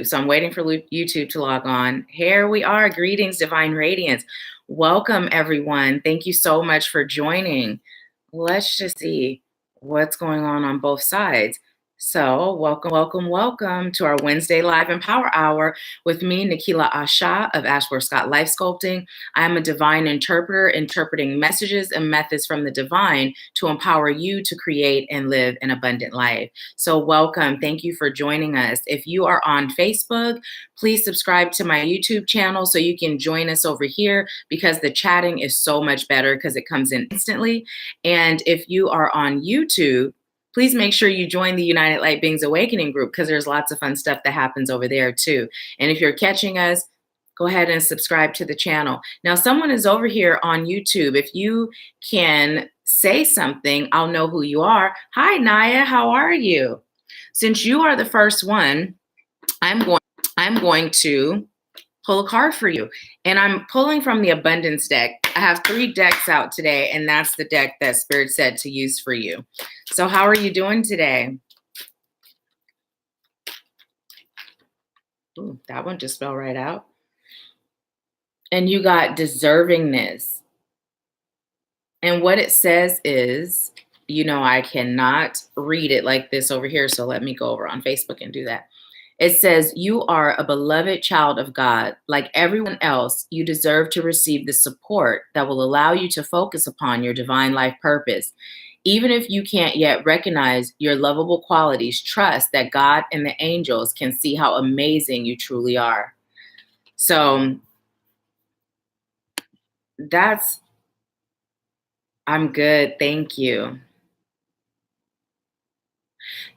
So I'm waiting for YouTube to log on. Here we are. Greetings, Divine Radiance. Welcome, everyone. Thank you so much for joining. Let's just see what's going on both sides. So welcome to our Wednesday Live and Power Hour with me, Nahkila Isha of Ashworth Scott Life Sculpting. I'm a divine interpreter, interpreting messages and methods from the divine to empower you to create and live an abundant life. So welcome. Thank you for joining us. If you are on Facebook, please subscribe to my YouTube channel so you can join us over here, because the chatting is so much better because it comes in instantly. And if you are on YouTube, please make sure you join the United Light Beings Awakening group, because there's lots of fun stuff that happens over there too. And if you're catching us, go ahead and subscribe to the channel. Now, someone is over here on YouTube. If you can say something, I'll know who you are. Hi, Naya, how are you? Since you are the first one, I'm going to pull a card for you. And I'm pulling from the Abundance deck. I have 3 decks out today, and that's the deck that Spirit said to use for you. So how are you doing today? Ooh, that one just fell right out. And you got deservingness. And what it says is, I cannot read it like this over here. So let me go over on Facebook and do that. It says, you are a beloved child of God. Like everyone else, you deserve to receive the support that will allow you to focus upon your divine life purpose. Even if you can't yet recognize your lovable qualities, trust that God and the angels can see how amazing you truly are. So I'm good. Thank you.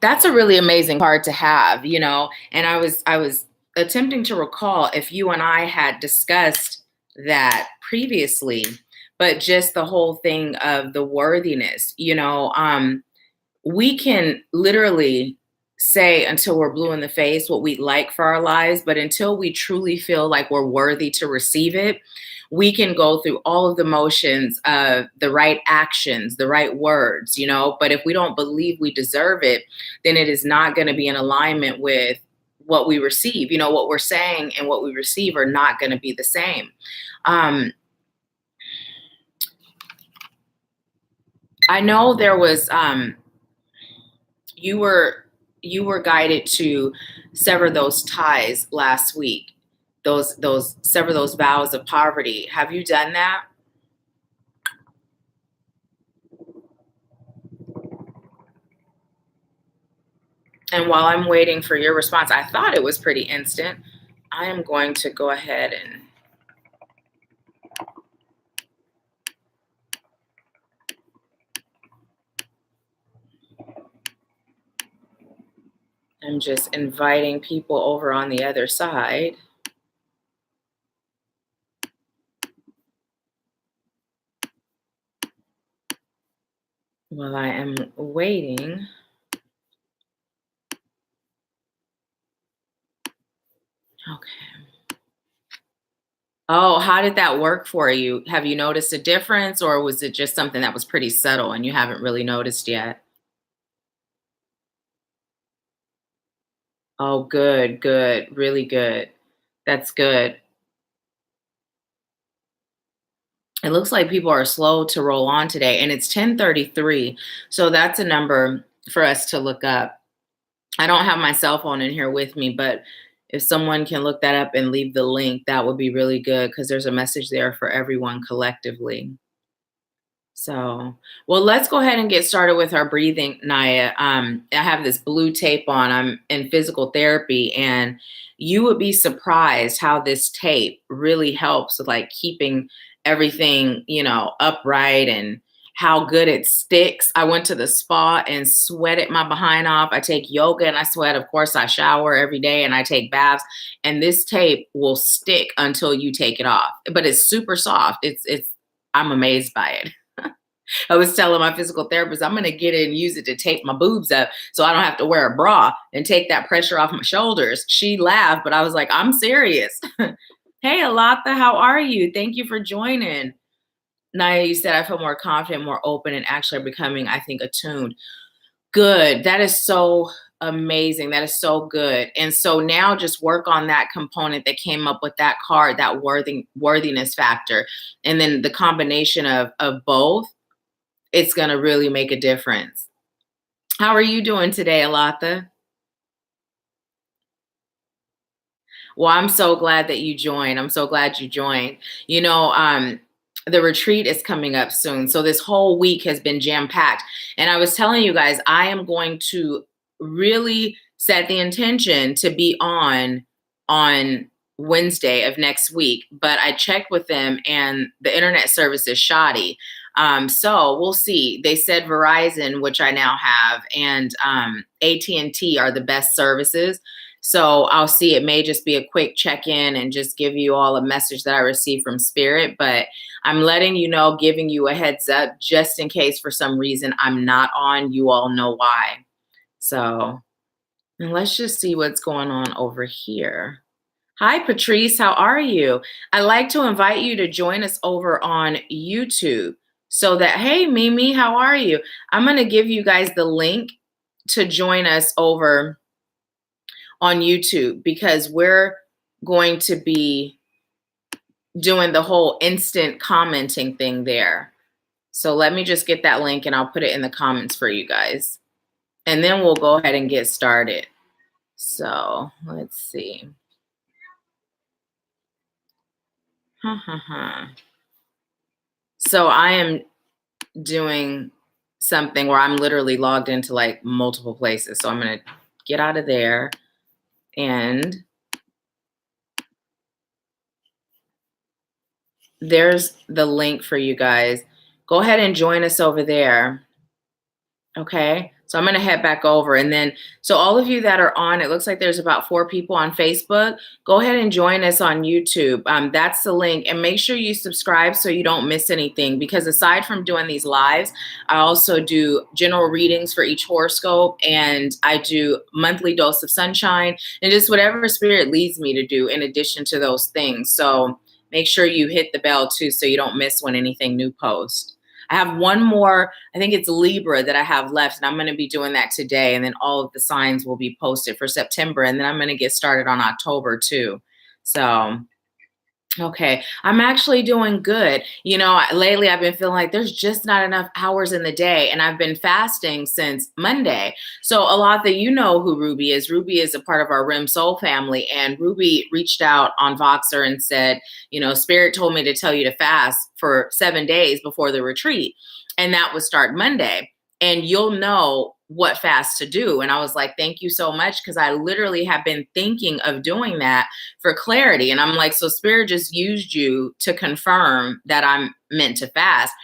That's a really amazing card to have, and I was attempting to recall if you and I had discussed that previously, but just the whole thing of the worthiness, we can literally say until we're blue in the face what we'd like for our lives, but until we truly feel like we're worthy to receive it, we can go through all of the motions of the right actions, the right words, but if we don't believe we deserve it, then it is not going to be in alignment with what we receive. What we're saying and what we receive are not going to be the same. I know there was, you were guided to sever those ties last week. Sever those vows of poverty. Have you done that? And while I'm waiting for your response, I thought it was pretty instant. I am going to go ahead and I'm just inviting people over on the other side. While I am waiting. Okay. Oh, how did that work for you? Have you noticed a difference, or was it just something that was pretty subtle and you haven't really noticed yet? Oh, good, really good. That's good. It looks like people are slow to roll on today, and it's 10:33. So that's a number for us to look up. I don't have my cell phone in here with me, but if someone can look that up and leave the link, that would be really good, because there's a message there for everyone collectively. So, well, let's go ahead and get started with our breathing, Naya. I have this blue tape on. I'm in physical therapy, and you would be surprised how this tape really helps with like keeping everything, upright, and how good it sticks. I went to the spa and sweated my behind off. I take yoga and I sweat. Of course, I shower every day and I take baths, and this tape will stick until you take it off. But it's super soft. I'm amazed by it. I was telling my physical therapist, I'm going to get it and use it to tape my boobs up so I don't have to wear a bra and take that pressure off my shoulders. She laughed, but I was like, I'm serious. Hey, Alatha, how are you? Thank you for joining. Naya, you said I feel more confident, more open, and actually becoming, I think, attuned. Good. That is so amazing. That is so good. And so now just work on that component that came up with that card, that worthiness factor. And then the combination of both, it's going to really make a difference. How are you doing today, Alatha? Well, I'm so glad that you joined. I'm so glad you joined. You know, the retreat is coming up soon. So this whole week has been jam-packed. And I was telling you guys, I am going to really set the intention to be on Wednesday of next week. But I checked with them and the internet service is shoddy. So we'll see. They said Verizon, which I now have, and AT&T are the best services. So I'll see. It may just be a quick check-in and just give you all a message that I received from Spirit. But I'm letting you know, giving you a heads up, just in case for some reason I'm not on. You all know why. So let's just see what's going on over here. Hi, Patrice. How are you? I'd like to invite you to join us over on YouTube. So that, hey, Mimi, how are you? I'm going to give you guys the link to join us over on YouTube, because we're going to be doing the whole instant commenting thing there. So let me just get that link and I'll put it in the comments for you guys. And then we'll go ahead and get started. So let's see. So I am doing something where I'm literally logged into like multiple places. So I'm going to get out of there. And there's the link for you guys. Go ahead and join us over there. Okay. So I'm going to head back over. And then, so all of you that are on, it looks like there's about 4 people on Facebook. Go ahead and join us on YouTube. That's the link. And make sure you subscribe so you don't miss anything. Because aside from doing these lives, I also do general readings for each horoscope. And I do monthly dose of sunshine and just whatever Spirit leads me to do in addition to those things. So make sure you hit the bell too so you don't miss when anything new posts. I have one more, I think it's Libra that I have left, and I'm going to be doing that today. And then all of the signs will be posted for September. And then I'm going to get started on October too. So, okay. I'm actually doing good. You know, lately I've been feeling like there's just not enough hours in the day. And I've been fasting since Monday. So a lot that you know who Ruby is. Ruby is a part of our RIM Soul family. And Ruby reached out on Voxer and said, you know, Spirit told me to tell you to fast for 7 days before the retreat. And that would start Monday. And you'll know what fast to do. And I was like, thank you so much. Because I literally have been thinking of doing that for clarity. And I'm like, so Spirit just used you to confirm that I'm meant to fast.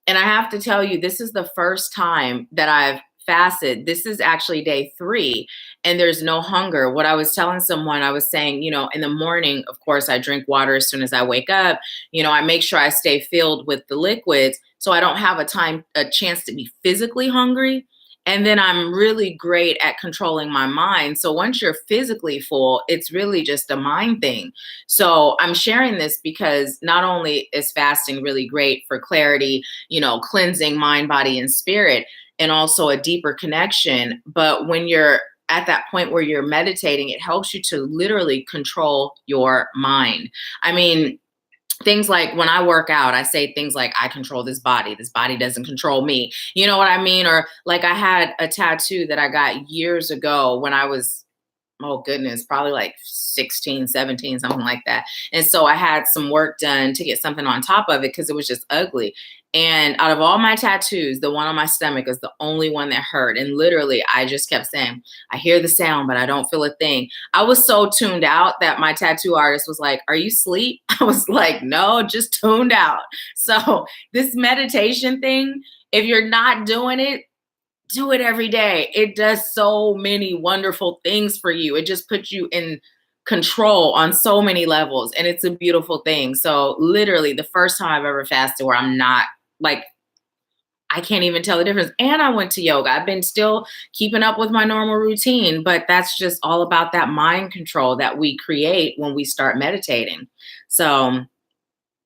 And I have to tell you, this is the first time that I've fasted. This is actually day 3 and there's no hunger. What I was telling someone, I was saying, you know, in the morning, of course, I drink water as soon as I wake up. You know, I make sure I stay filled with the liquids so I don't have a chance to be physically hungry. And then I'm really great at controlling my mind. So once you're physically full, it's really just a mind thing. So I'm sharing this because not only is fasting really great for clarity, you know, cleansing mind, body, and spirit, and also a deeper connection. But when you're at that point where you're meditating, it helps you to literally control your mind. I mean, things like when I work out, I say things like, I control this body doesn't control me. You know what I mean? Or like I had a tattoo that I got years ago when I was, oh goodness, probably like 16, 17, something like that. And so I had some work done to get something on top of it because it was just ugly. And out of all my tattoos, the one on my stomach is the only one that hurt. And literally, I just kept saying, I hear the sound, but I don't feel a thing. I was so tuned out that my tattoo artist was like, are you asleep? I was like, no, just tuned out. So this meditation thing, if you're not doing it, do it every day. It does so many wonderful things for you. It just puts you in control on so many levels. And it's a beautiful thing. So literally the first time I've ever fasted where I'm not like, I can't even tell the difference. And I went to yoga. I've been still keeping up with my normal routine, but that's just all about that mind control that we create when we start meditating. So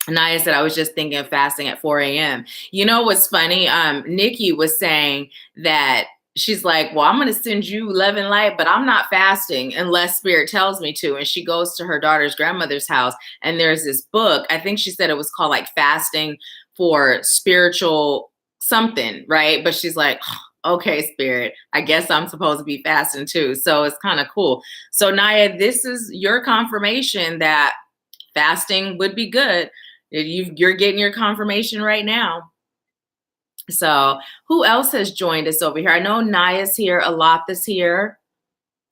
Naya said, I was just thinking of fasting at 4 a.m. You know what's funny? Nikki was saying that she's like, well, I'm going to send you 11 light, but I'm not fasting unless spirit tells me to. And she goes to her daughter's grandmother's house, and there's this book. I think she said it was called like Fasting for Spiritual something, right? But she's like, okay, spirit, I guess I'm supposed to be fasting too. So it's kind of cool. So Naya, this is your confirmation that fasting would be good. You're getting your confirmation right now. So who else has joined us over here? I know Naya's here, Alatha's here.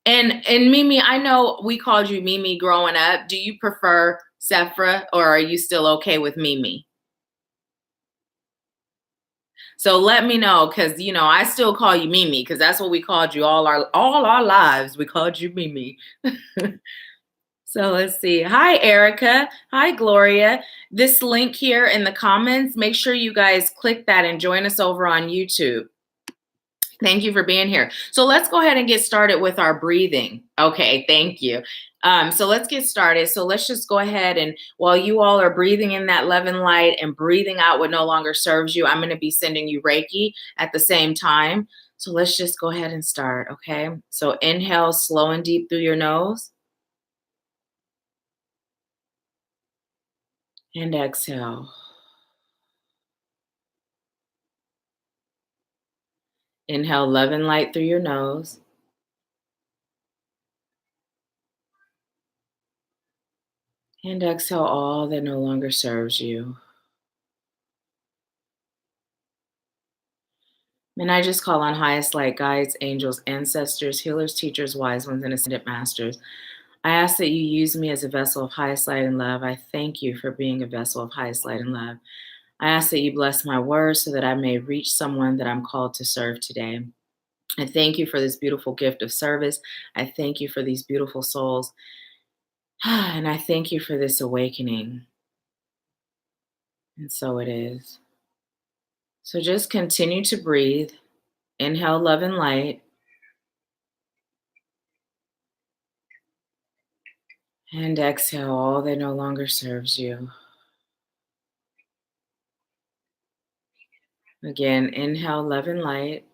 And Mimi, I know we called you Mimi growing up. Do you prefer Sephra, or are you still okay with Mimi? So let me know, because I still call you Mimi, because that's what we called you all our lives. We called you Mimi. So let's see. Hi, Erica. Hi, Gloria. This link here in the comments, make sure you guys click that and join us over on YouTube. Thank you for being here. So let's go ahead and get started with our breathing. Okay, thank you. So let's get started. So let's just go ahead, and while you all are breathing in that 11 light and breathing out what no longer serves you, I'm going to be sending you Reiki at the same time. So let's just go ahead and start, okay? So inhale slow and deep through your nose. And exhale. Inhale 11 light through your nose. And exhale all that no longer serves you. And I just call on highest light guides, angels, ancestors, healers, teachers, wise ones, and ascended masters. I ask that you use me as a vessel of highest light and love. I thank you for being a vessel of highest light and love. I ask that you bless my words so that I may reach someone that I'm called to serve today. I thank you for this beautiful gift of service. I thank you for these beautiful souls. And I thank you for this awakening. And so it is. So just continue to breathe. Inhale love and light. And exhale all that no longer serves you. Again, inhale love and light.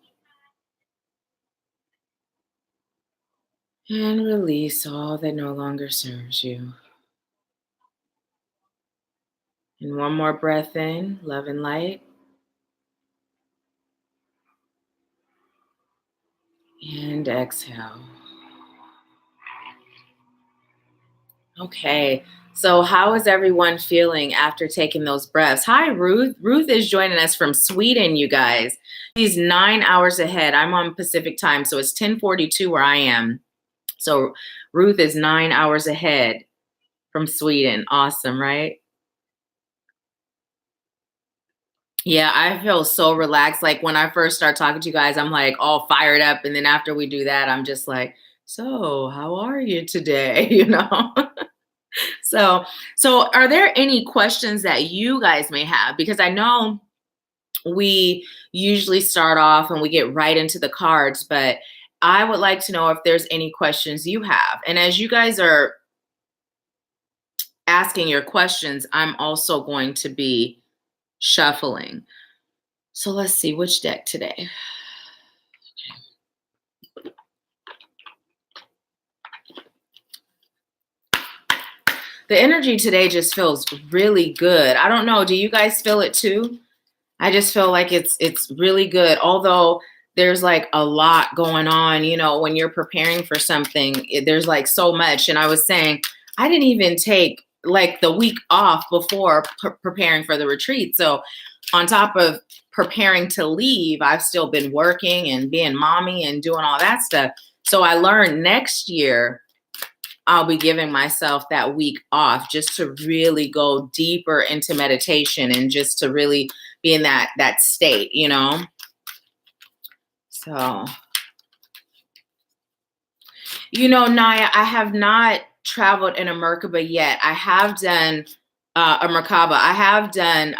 And release all that no longer serves you. And one more breath in, love and light. And exhale. Okay, so how is everyone feeling after taking those breaths? Hi, Ruth. Ruth is joining us from Sweden, you guys. She's 9 hours ahead. I'm on Pacific time, so it's 10:42 where I am. So Ruth is 9 hours ahead from Sweden. Awesome, right? Yeah, I feel so relaxed. Like when I first start talking to you guys, I'm like all fired up. And then after we do that, I'm just like, so how are you today? So are there any questions that you guys may have? Because I know we usually start off and we get right into the cards, but I would like to know if there's any questions you have. And as you guys are asking your questions, I'm also going to be shuffling. So let's see which deck today. The energy today just feels really good. I don't know. Do you guys feel it too? I just feel like it's really good. Although there's like a lot going on, when you're preparing for something, there's like so much. And I was saying, I didn't even take like the week off before preparing for the retreat. So on top of preparing to leave, I've still been working and being mommy and doing all that stuff. So I learned next year, I'll be giving myself that week off just to really go deeper into meditation and just to really be in that state, So, Naya, I have not traveled in a Merkaba yet. I have done a Merkaba. I have done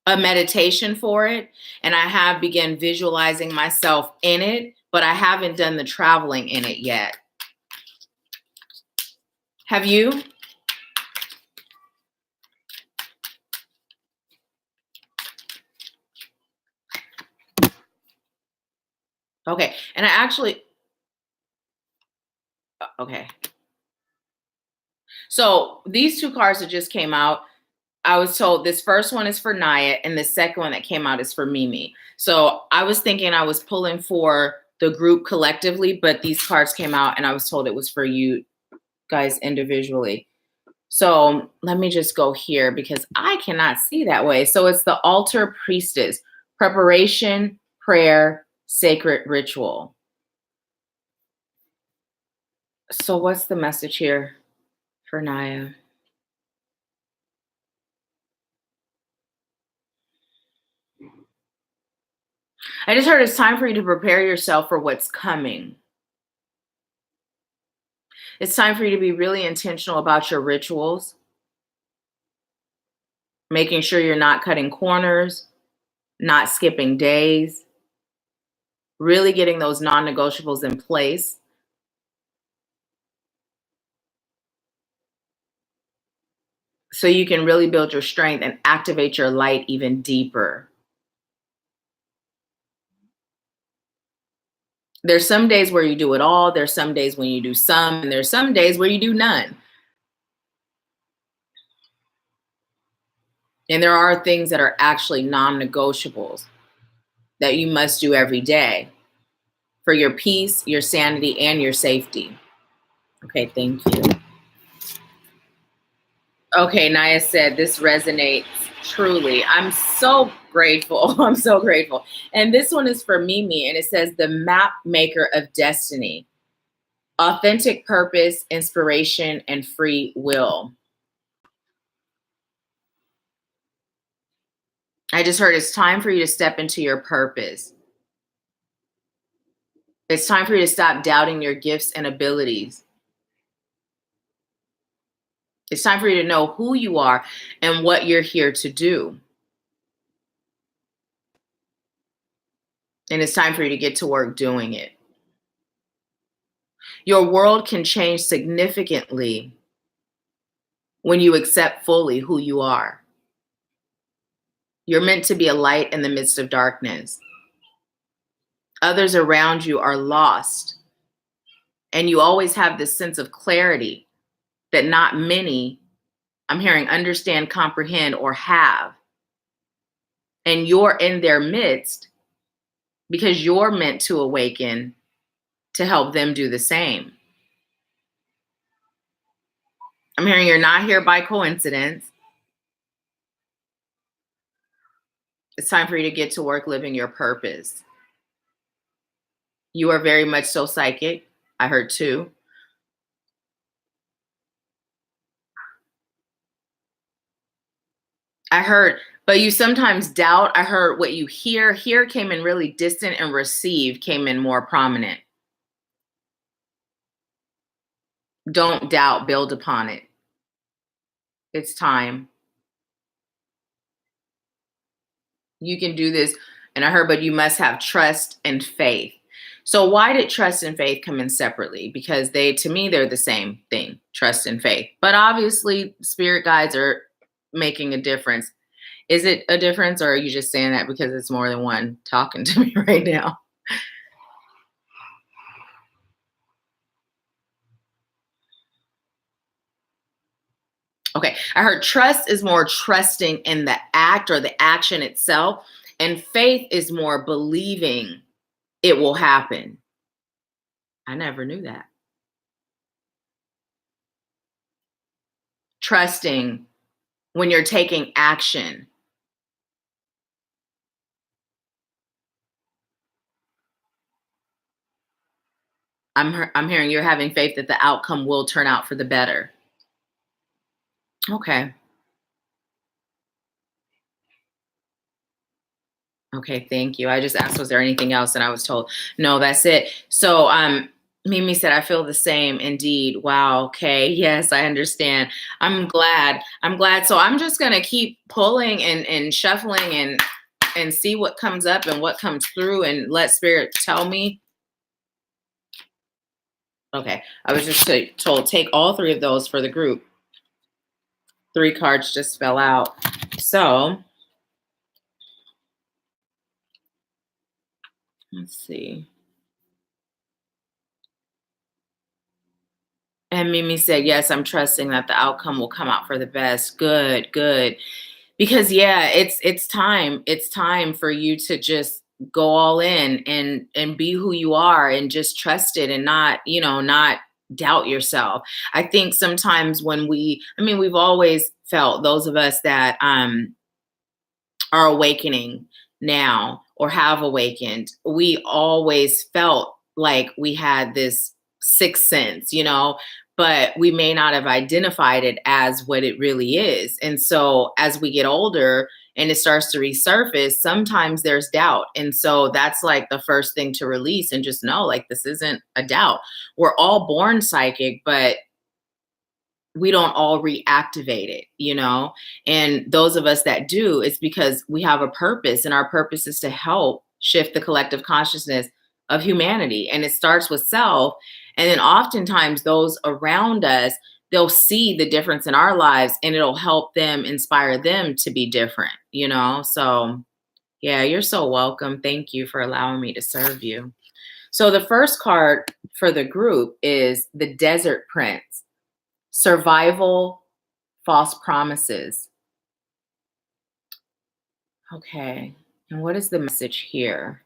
a meditation for it, and I have begun visualizing myself in it, but I haven't done the traveling in it yet. Have you? Okay. And I actually, okay. So these two cards that just came out, I was told this first one is for Naya and the second one that came out is for Mimi. So I was thinking I was pulling for the group collectively, but these cards came out and I was told it was for you guys individually. So let me just go here because I cannot see that way. So it's the altar priestess, preparation, prayer, sacred ritual. So what's the message here for Naya? I just heard it's time for you to prepare yourself for what's coming. It's time for you to be really intentional about your rituals, making sure you're not cutting corners, not skipping days, really getting those non-negotiables in place. So you can really build your strength and activate your light even deeper. There's some days where you do it all. There's some days when you do some, and there's some days where you do none. And there are things that are actually non-negotiables that you must do every day for your peace, your sanity, and your safety. Okay, thank you. Okay, Naya said this resonates truly. I'm so grateful. I'm so grateful. And this one is for Mimi, and it says the map maker of destiny, authentic purpose, inspiration, and free will. I just heard it's time for you to step into your purpose. It's time for you to stop doubting your gifts and abilities. It's time for you to know who you are and what you're here to do. And it's time for you to get to work doing it. Your world can change significantly when you accept fully who you are. You're meant to be a light in the midst of darkness. Others around you are lost. And you always have this sense of clarity that not many, I'm hearing, understand, comprehend, or have. And you're in their midst because you're meant to awaken to help them do the same. I'm hearing you're not here by coincidence. It's time for you to get to work living your purpose. You are very much so psychic. I heard too. I heard, but you sometimes doubt. I heard what you hear. Hear came in really distant and receive came in more prominent. Don't doubt, build upon it. It's time. You can do this. And I heard, but you must have trust and faith. So why did trust and faith come in separately? Because to me, they're the same thing, trust and faith. But obviously, spirit guides are making a difference. Is it a difference, or are you just saying that because it's more than one talking to me right now? Okay, I heard trust is more trusting in the act or the action itself, and faith is more believing it will happen. I never knew that. Trusting when you're taking action. I'm hearing you're having faith that the outcome will turn out for the better. Okay. Okay, thank you. I just asked, was there anything else? And I was told, no, that's it. So Mimi said, I feel the same indeed. Wow. Okay. Yes, I understand. I'm glad. So I'm just gonna keep pulling and shuffling and see what comes up and what comes through and let spirit tell me. Okay. I was just told take all three of those for the group. 3 cards just fell out. So let's see. And Mimi said, yes, I'm trusting that the outcome will come out for the best. Good, good. Because yeah, it's time. It's time for you to just go all in and be who you are and just trust it and not, not doubt yourself. I think sometimes when we've always felt, those of us that are awakening now or have awakened, we always felt like we had this sixth sense, but we may not have identified it as what it really is. And so as we get older and it starts to resurface, sometimes there's doubt. And so that's like the first thing to release and just know, like, this isn't a doubt. We're all born psychic, but we don't all reactivate it, And those of us that do, it's because we have a purpose, and our purpose is to help shift the collective consciousness of humanity. And it starts with self. And then oftentimes those around us, they'll see the difference in our lives and it'll help them, inspire them to be different, So yeah, you're so welcome. Thank you for allowing me to serve you. So the first card for the group is the Desert Prince. Survival, false promises. Okay. And what is the message here?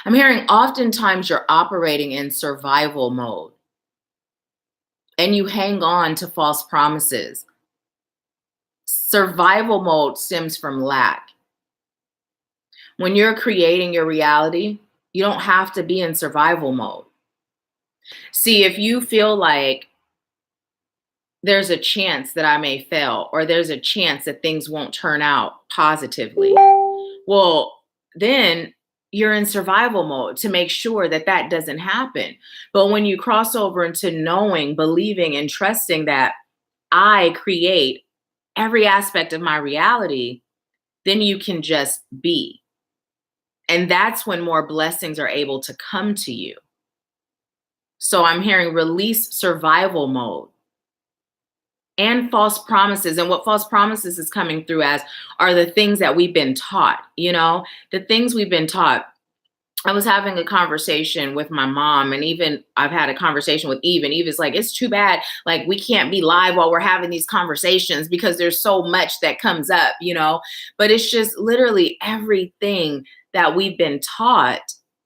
I'm hearing oftentimes you're operating in survival mode and you hang on to false promises. Survival mode stems from lack. When you're creating your reality, you don't have to be in survival mode. See, if you feel like there's a chance that I may fail, or there's a chance that things won't turn out positively, well, then you're in survival mode to make sure that that doesn't happen. But when you cross over into knowing, believing, and trusting that I create every aspect of my reality, then you can just be. And that's when more blessings are able to come to you. So I'm hearing release survival mode and false promises. And what false promises is coming through as are the things that we've been taught, the things we've been taught. I was having a conversation with my mom, and even I've had a conversation with Eve, and Eve is like, it's too bad. Like, we can't be live while we're having these conversations because there's so much that comes up, but it's just literally everything that we've been taught.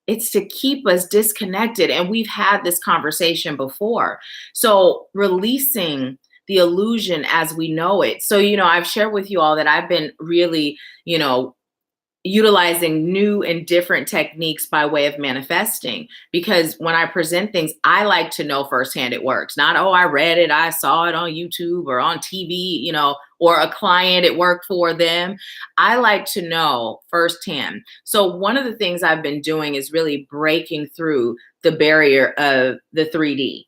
It's to keep us disconnected. And we've had this conversation before. So releasing the illusion as we know it. So, I've shared with you all that I've been really, utilizing new and different techniques by way of manifesting, because when I present things, I like to know firsthand it works. Not, oh, I read it, I saw it on YouTube or on TV, or a client, it worked for them. I like to know firsthand. So one of the things I've been doing is really breaking through the barrier of the 3D,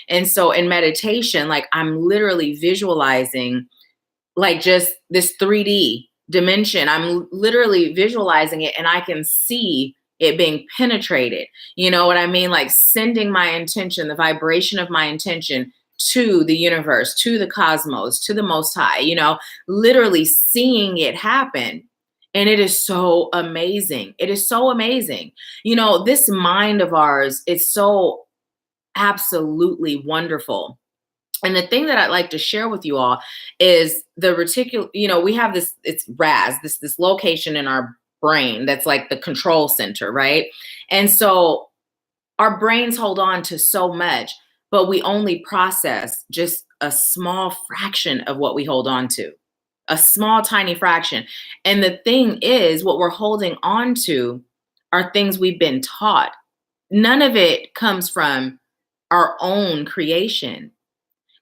and so in meditation, like, I'm literally visualizing like just this 3D dimension. I'm literally visualizing it, and I can see it being penetrated. You know what I mean? Like, sending my intention, the vibration of my intention to the universe, to the cosmos, to the Most High, literally seeing it happen. And it is so amazing. It is so amazing. This mind of ours is so absolutely wonderful. And the thing that I'd like to share with you all is the reticular, we have this, it's RAS, this location in our brain that's like the control center, right? And so our brains hold on to so much, but we only process just a small fraction of what we hold on to, a small, tiny fraction. And the thing is, what we're holding on to are things we've been taught. None of it comes from our own creation.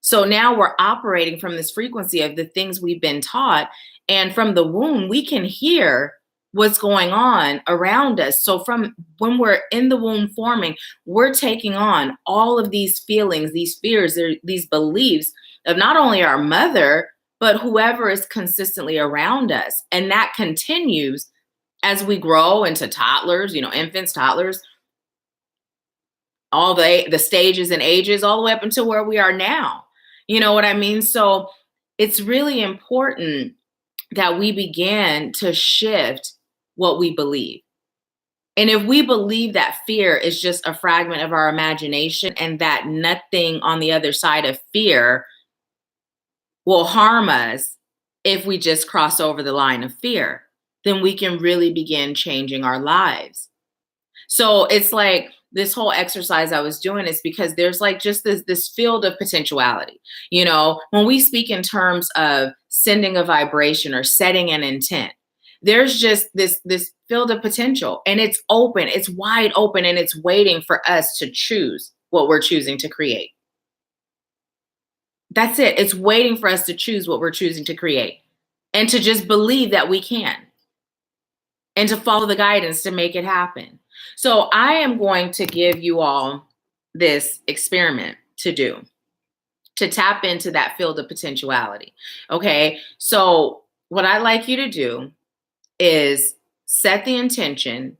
So now we're operating from this frequency of the things we've been taught. And from the womb, we can hear what's going on around us. So from when we're in the womb forming, we're taking on all of these feelings, these fears, these beliefs of not only our mother, but whoever is consistently around us. And that continues as we grow into toddlers, infants, toddlers, all the stages and ages, all the way up until where we are now. You know what I mean? So it's really important that we begin to shift what we believe. And if we believe that fear is just a fragment of our imagination and that nothing on the other side of fear will harm us if we just cross over the line of fear, then we can really begin changing our lives. So it's like this whole exercise I was doing is because there's like just this field of potentiality. You know, when we speak in terms of sending a vibration or setting an intent, there's just this field of potential, and it's open, it's wide open, and it's waiting for us to choose what we're choosing to create. That's it. It's waiting for us to choose what we're choosing to create and to just believe that we can and to follow the guidance to make it happen. So I am going to give you all this experiment to do, to tap into that field of potentiality. Okay. So what I'd like you to do is set the intention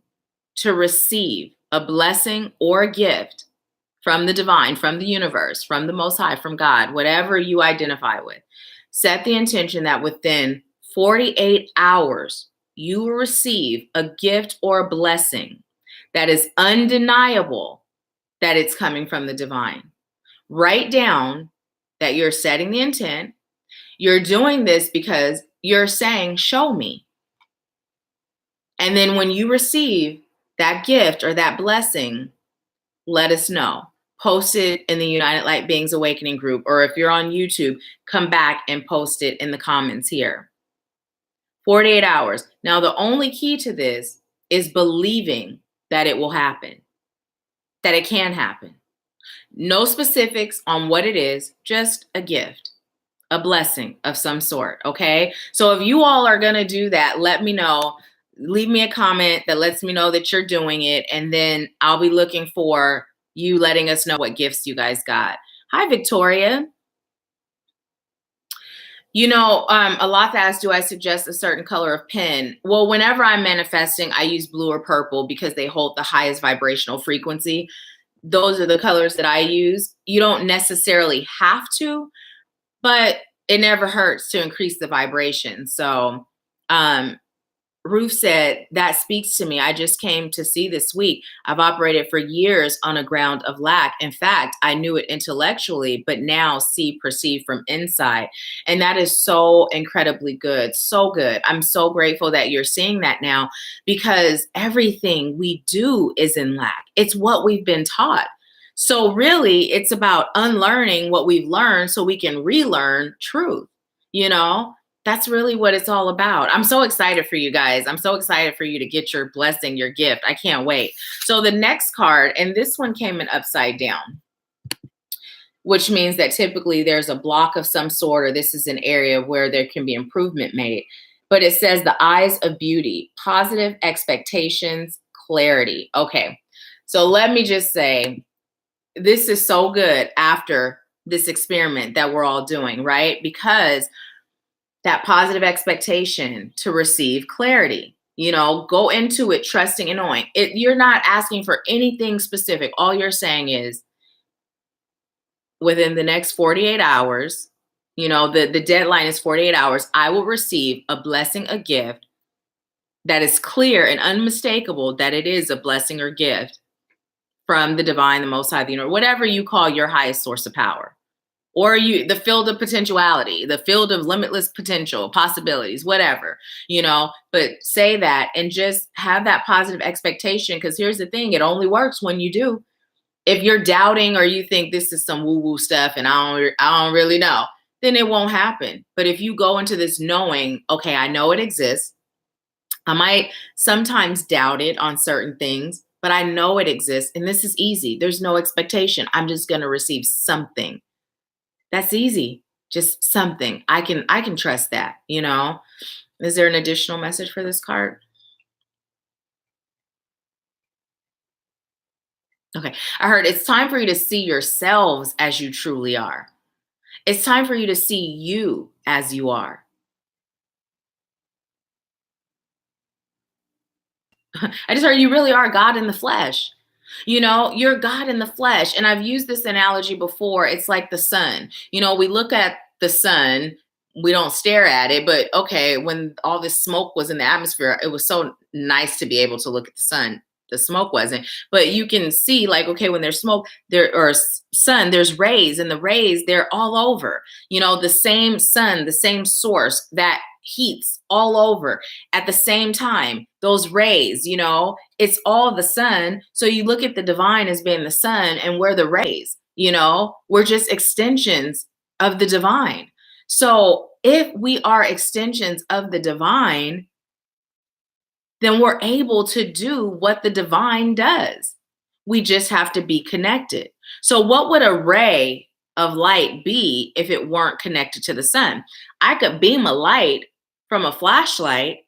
to receive a blessing or a gift from the divine, from the universe, from the Most High, from God, whatever you identify with. Set the intention that within 48 hours, you will receive a gift or a blessing that is undeniable that it's coming from the divine. Write down that you're setting the intent. You're doing this because you're saying, show me. And then when you receive that gift or that blessing, let us know. Post it in the United Light Beings Awakening group, or if you're on YouTube, come back and post it in the comments here. 48 hours. Now, the only key to this is believing that it will happen, that it can happen. No specifics on what it is, just a gift, a blessing of some sort, okay? So if you all are going to do that, let me know. Leave me a comment that lets me know that you're doing it, and then I'll be looking for you letting us know what gifts you guys got. Hi, Victoria. You know, a lot asked, do I suggest a certain color of pen? Well, whenever I'm manifesting, I use blue or purple because they hold the highest vibrational frequency. Those are the colors that I use. You don't necessarily have to, but it never hurts to increase the vibration. So, Ruth said, that speaks to me. I just came to see this week. I've operated for years on a ground of lack. In fact, I knew it intellectually, but now see, perceive from inside. And that is so incredibly good. So good. I'm so grateful that you're seeing that now, because everything we do is in lack. It's what we've been taught. So really, it's about unlearning what we've learned so we can relearn truth, you know? That's really what it's all about. I'm so excited for you guys. I'm so excited for you to get your blessing, your gift. I can't wait. So the next card, and this one came in upside down, which means that typically there's a block of some sort, or this is an area where there can be improvement made. But it says the eyes of beauty, positive expectations, clarity. Okay. So let me just say, this is so good after this experiment that we're all doing, right? Because that positive expectation to receive clarity, you know, go into it trusting and knowing it. You're not asking for anything specific. All you're saying is within the next 48 hours, you know, the deadline is 48 hours. I will receive a blessing, a gift that is clear and unmistakable that it is a blessing or gift from the divine, the Most High, the universe, whatever you call your highest source of power. Or the field of potentiality, the field of limitless potential, possibilities, whatever, you know, but say that and just have that positive expectation. Because here's the thing, it only works when you do. If you're doubting or you think this is some woo-woo stuff and I don't really know, then it won't happen. But if you go into this knowing, okay, I know it exists. I might sometimes doubt it on certain things, but I know it exists. And this is easy. There's no expectation. I'm just going to receive something. That's easy. Just something. I can trust that, you know. Is there an additional message for this card? Okay. I heard it's time for you to see yourselves as you truly are. It's time for you to see you as you are. I just heard you really are God in the flesh. You know, you're God in the flesh. And I've used this analogy before. It's like the sun. You know, we look at the sun, we don't stare at it, but okay, when all this smoke was in the atmosphere, it was so nice to be able to look at the sun the smoke wasn't, but you can see like, okay, when there's smoke there or sun, there's rays, and the rays, they're all over, the same sun, the same source that heats all over at the same time. Those rays, it's all the sun. So you look at the divine as being the sun, and we're the rays, we're just extensions of the divine. So if we are extensions of the divine, then we're able to do what the divine does. We just have to be connected. So what would a ray of light be if it weren't connected to the sun? I could beam a light from a flashlight,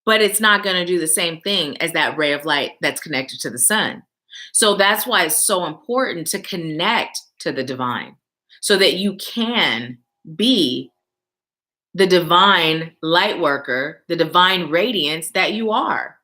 but it's not going to do the same thing as that ray of light that's connected to the sun. So that's why it's so important to connect to the divine so that you can be the divine light worker, the divine radiance that you are.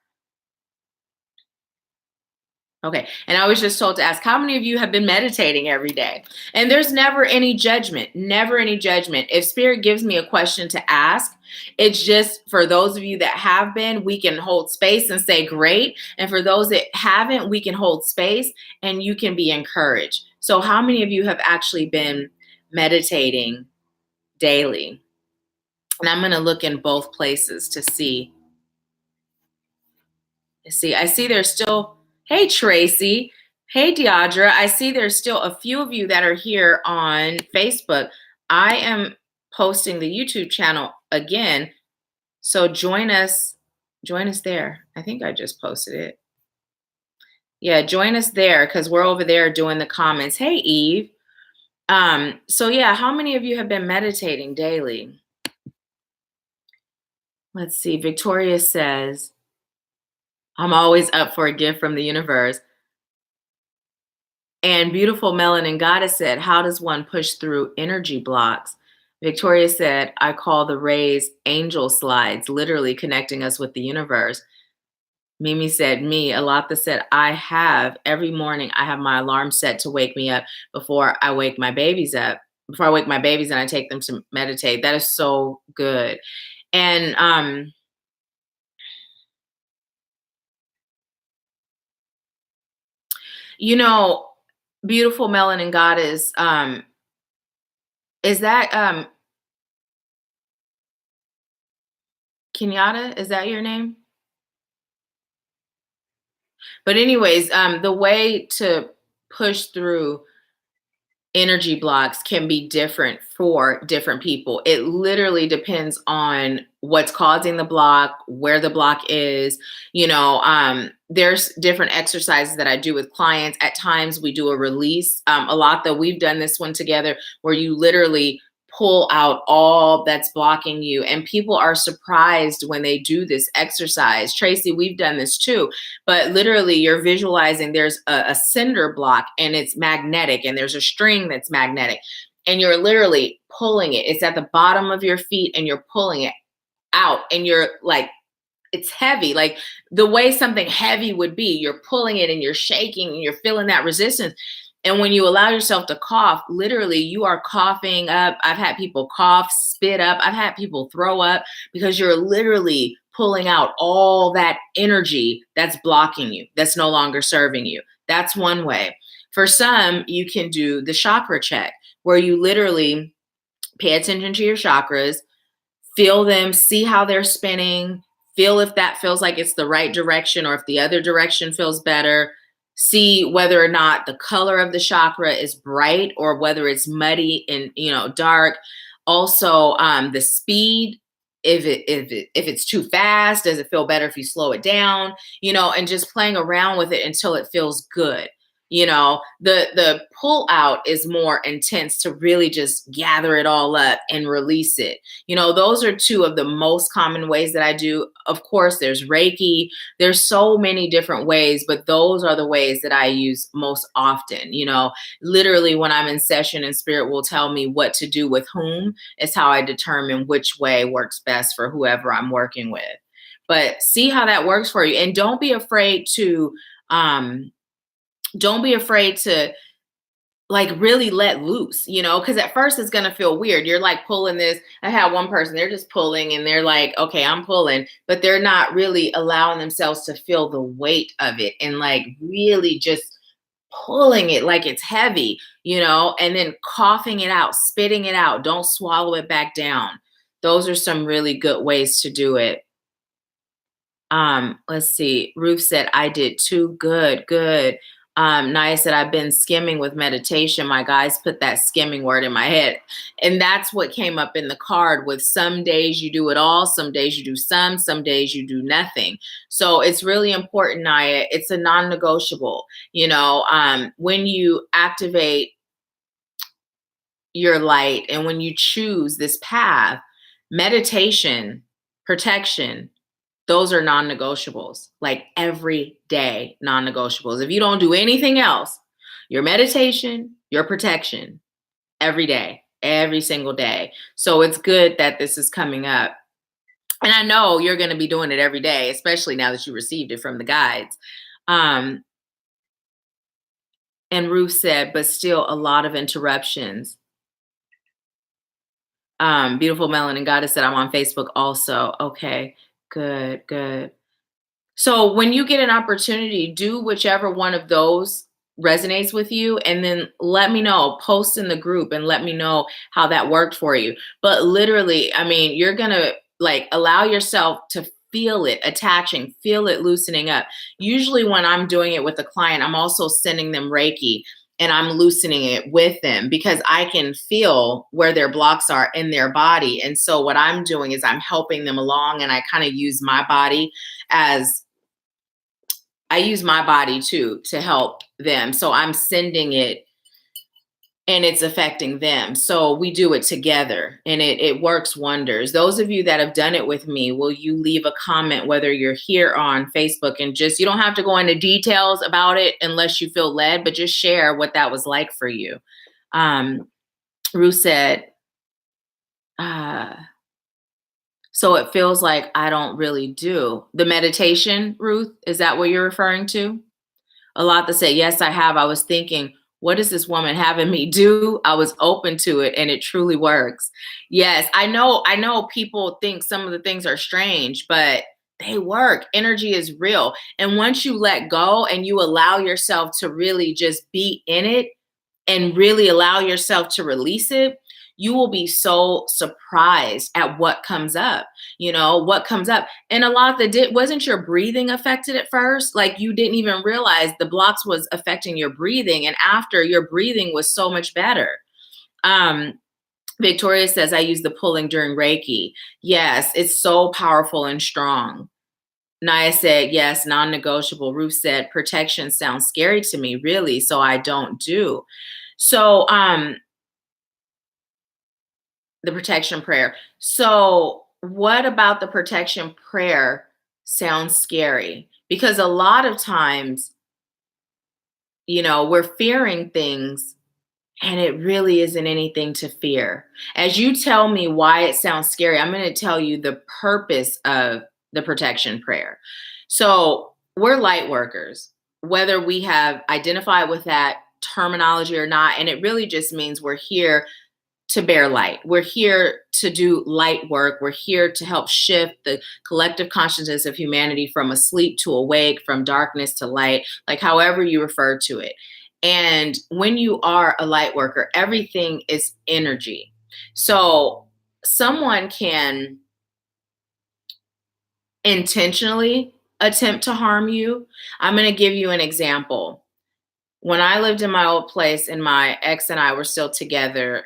Okay. And I was just told to ask, how many of you have been meditating every day? And there's never any judgment, never any judgment. If spirit gives me a question to ask, it's just for those of you that have been, we can hold space and say, great. And for those that haven't, we can hold space and you can be encouraged. So how many of you have actually been meditating daily? And I'm going to look in both places to see. I see there's still, hey, Tracy. Hey, Deidre. I see there's still a few of you that are here on Facebook. I am posting the YouTube channel again. So join us there. I think I just posted it. Yeah, join us there because we're over there doing the comments. Hey, Eve. So yeah, how many of you have been meditating daily? Let's see. Victoria says, I'm always up for a gift from the universe. And beautiful Melanin Goddess said, how does one push through energy blocks? Victoria said, I call the rays angel slides, literally connecting us with the universe. Mimi said, Alatha said, every morning I have my alarm set to wake me up before I wake my babies up. Before I wake my babies and I take them to meditate. That is so good. And beautiful Melanin Goddess, is that Kenyatta? Is that your name? But anyways, the way to push through energy blocks can be different for different people. It literally depends on what's causing the block, where the block is. There's different exercises that I do with clients. At times we do a release. A lot though, we've done this one together where you literally pull out all that's blocking you. And people are surprised when they do this exercise. Tracy, we've done this too, but literally you're visualizing there's a cinder block and it's magnetic and there's a string that's magnetic and you're literally pulling it. It's at the bottom of your feet and you're pulling it out and you're like, it's heavy, like the way something heavy would be. You're pulling it and you're shaking and you're feeling that resistance. And when you allow yourself to cough, literally you are coughing up. I've had people cough, spit up. I've had people throw up because you're literally pulling out all that energy that's blocking you, that's no longer serving you. That's one way. For some, you can do the chakra check where you literally pay attention to your chakras, feel them, see how they're spinning, feel if that feels like it's the right direction or if the other direction feels better. See whether or not the color of the chakra is bright or whether it's muddy and dark. Also, the speed. If it's too fast, does it feel better if you slow it down? And just playing around with it until it feels good. The pull out is more intense to really just gather it all up and release it. Those are two of the most common ways that I do. Of course, there's Reiki. There's so many different ways, but those are the ways that I use most often. Literally when I'm in session and spirit will tell me what to do with whom is how I determine which way works best for whoever I'm working with. But see how that works for you. And don't be afraid to like really let loose, you know, because at first it's going to feel weird. You're like pulling this. I had one person, they're just pulling and they're like, okay, I'm pulling, but they're not really allowing themselves to feel the weight of it and like really just pulling it like it's heavy, you know, and then coughing it out, spitting it out. Don't swallow it back down. Those are some really good ways to do it. Let's see. Ruth said, I did too. Good, good. Naya said, I've been skimming with meditation. My guys put that skimming word in my head. And that's what came up in the card with some days you do it all, some days you do some days you do nothing. So it's really important, Naya. It's a non-negotiable. You know, when you activate your light and when you choose this path, meditation, protection, those are non-negotiables, like every day non-negotiables. If you don't do anything else, your meditation, your protection, every day, every single day. So it's good that this is coming up. And I know you're going to be doing it every day, especially now that you received it from the guides. And Ruth said, but still a lot of interruptions. Beautiful Melanin Goddess said, I'm on Facebook also. Okay, good, good. So when you get an opportunity, do whichever one of those resonates with you, and then let me know, post in the group and let me know how that worked for you. But literally, I mean, you're going to like allow yourself to feel it attaching, feel it loosening up. Usually when I'm doing it with a client, I'm also sending them Reiki and I'm loosening it with them because I can feel where their blocks are in their body. And so what I'm doing is I'm helping them along, and I kind of use my body as I use my body too to help them. So I'm sending it and it's affecting them. So we do it together and it works wonders. Those of you that have done it with me, will you leave a comment, whether you're here on Facebook, and just, you don't have to go into details about it unless you feel led, but just share what that was like for you. Ruth said, so it feels like I don't really do the meditation. Ruth, is that what you're referring to? A lot that say, yes, I have. I was thinking, what is this woman having me do? I was open to it and it truly works. Yes, I know people think some of the things are strange, but they work. Energy is real. And once you let go and you allow yourself to really just be in it and really allow yourself to release it, you will be so surprised at what comes up, what comes up. And a lot of wasn't your breathing affected at first? Like you didn't even realize the blocks was affecting your breathing. And after, your breathing was so much better. Victoria says, I use the pulling during Reiki. Yes, it's so powerful and strong. Naya said, yes, non-negotiable. Ruth said, protection sounds scary to me, really, so I don't do. So, the protection prayer. So what about the protection prayer sounds scary? Because a lot of times, we're fearing things and it really isn't anything to fear. As you tell me why it sounds scary, I'm going to tell you the purpose of the protection prayer. So we're light workers, whether we have identified with that terminology or not. And it really just means we're here to bear light. We're here to do light work. We're here to help shift the collective consciousness of humanity from asleep to awake, from darkness to light, like however you refer to it. And when you are a light worker, everything is energy. So someone can intentionally attempt to harm you. I'm going to give you an example. When I lived in my old place and my ex and I were still together,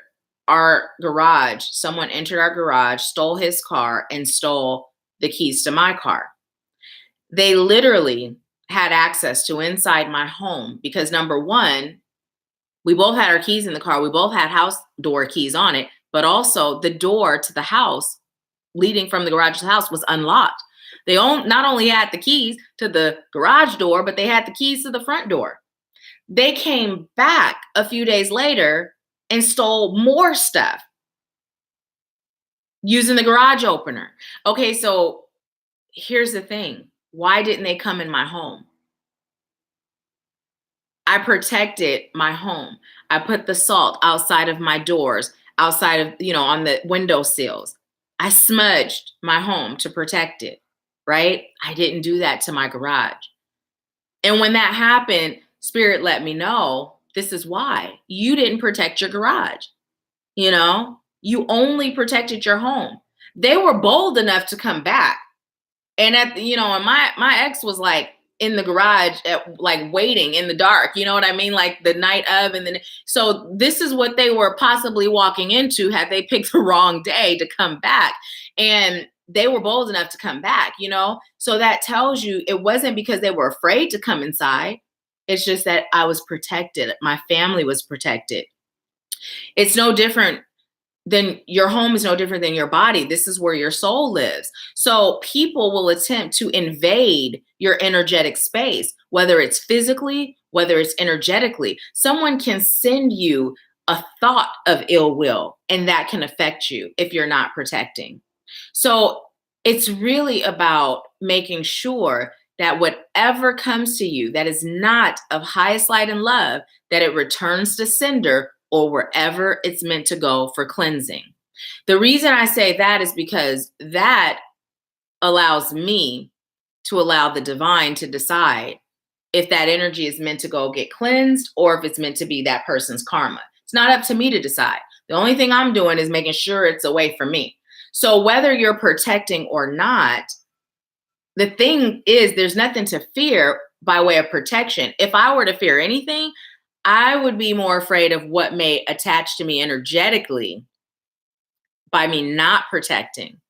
our garage, someone entered our garage, stole his car, and stole the keys to my car. They literally had access to inside my home because, number one, we both had our keys in the car. We both had house door keys on it, but also the door to the house leading from the garage to the house was unlocked. They not only had the keys to the garage door, but they had the keys to the front door. They came back a few days later and stole more stuff using the garage opener. Okay, so here's the thing. Why didn't they come in my home? I protected my home. I put the salt outside of my doors, outside of, on the window sills. I smudged my home to protect it, right? I didn't do that to my garage. And when that happened, Spirit let me know, this is why. You didn't protect your garage. You only protected your home. They were bold enough to come back. And and my ex was like in the garage like waiting in the dark, you know what I mean? Like the night of, and then, so this is what they were possibly walking into had they picked the wrong day to come back. And they were bold enough to come back, So that tells you it wasn't because they were afraid to come inside. It's just that I was protected. My family was protected. It's no different than your home is no different than your body. This is where your soul lives. So people will attempt to invade your energetic space, whether it's physically, whether it's energetically. Someone can send you a thought of ill will, and that can affect you if you're not protecting. So it's really about making sure that whatever comes to you that is not of highest light and love, that it returns to sender or wherever it's meant to go for cleansing. The reason I say that is because that allows me to allow the divine to decide if that energy is meant to go get cleansed or if it's meant to be that person's karma. It's not up to me to decide. The only thing I'm doing is making sure it's away from me. So whether you're protecting or not, the thing is, there's nothing to fear by way of protection. If I were to fear anything, I would be more afraid of what may attach to me energetically by me not protecting,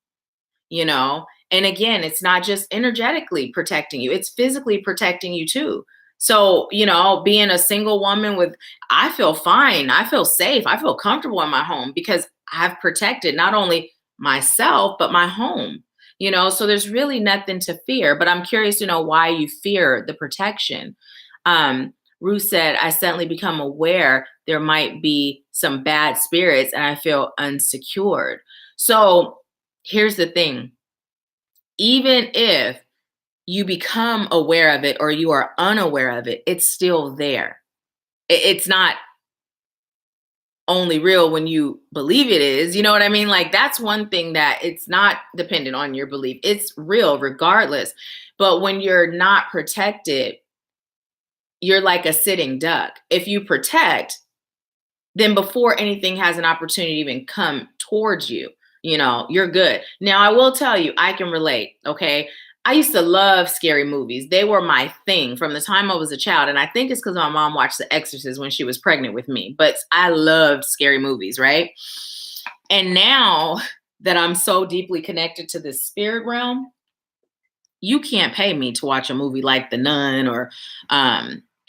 And again, it's not just energetically protecting you, it's physically protecting you too. So, being a single woman I feel fine, I feel safe, I feel comfortable in my home because I've protected not only myself, but my home, so there's really nothing to fear. But I'm curious to know why you fear the protection. Ruth said, I suddenly become aware there might be some bad spirits and I feel unsecured. So here's the thing. Even if you become aware of it or you are unaware of it, it's still there. It's not only real when you believe it is, you know what I mean? Like that's one thing that it's not dependent on your belief. It's real regardless. But when you're not protected, you're like a sitting duck. If you protect, then before anything has an opportunity to even come towards you, you're good. Now, I will tell you, I can relate, okay? I used to love scary movies. They were my thing from the time I was a child. And I think it's because my mom watched The Exorcist when she was pregnant with me. But I loved scary movies, right? And now that I'm so deeply connected to the spirit realm, you can't pay me to watch a movie like The Nun or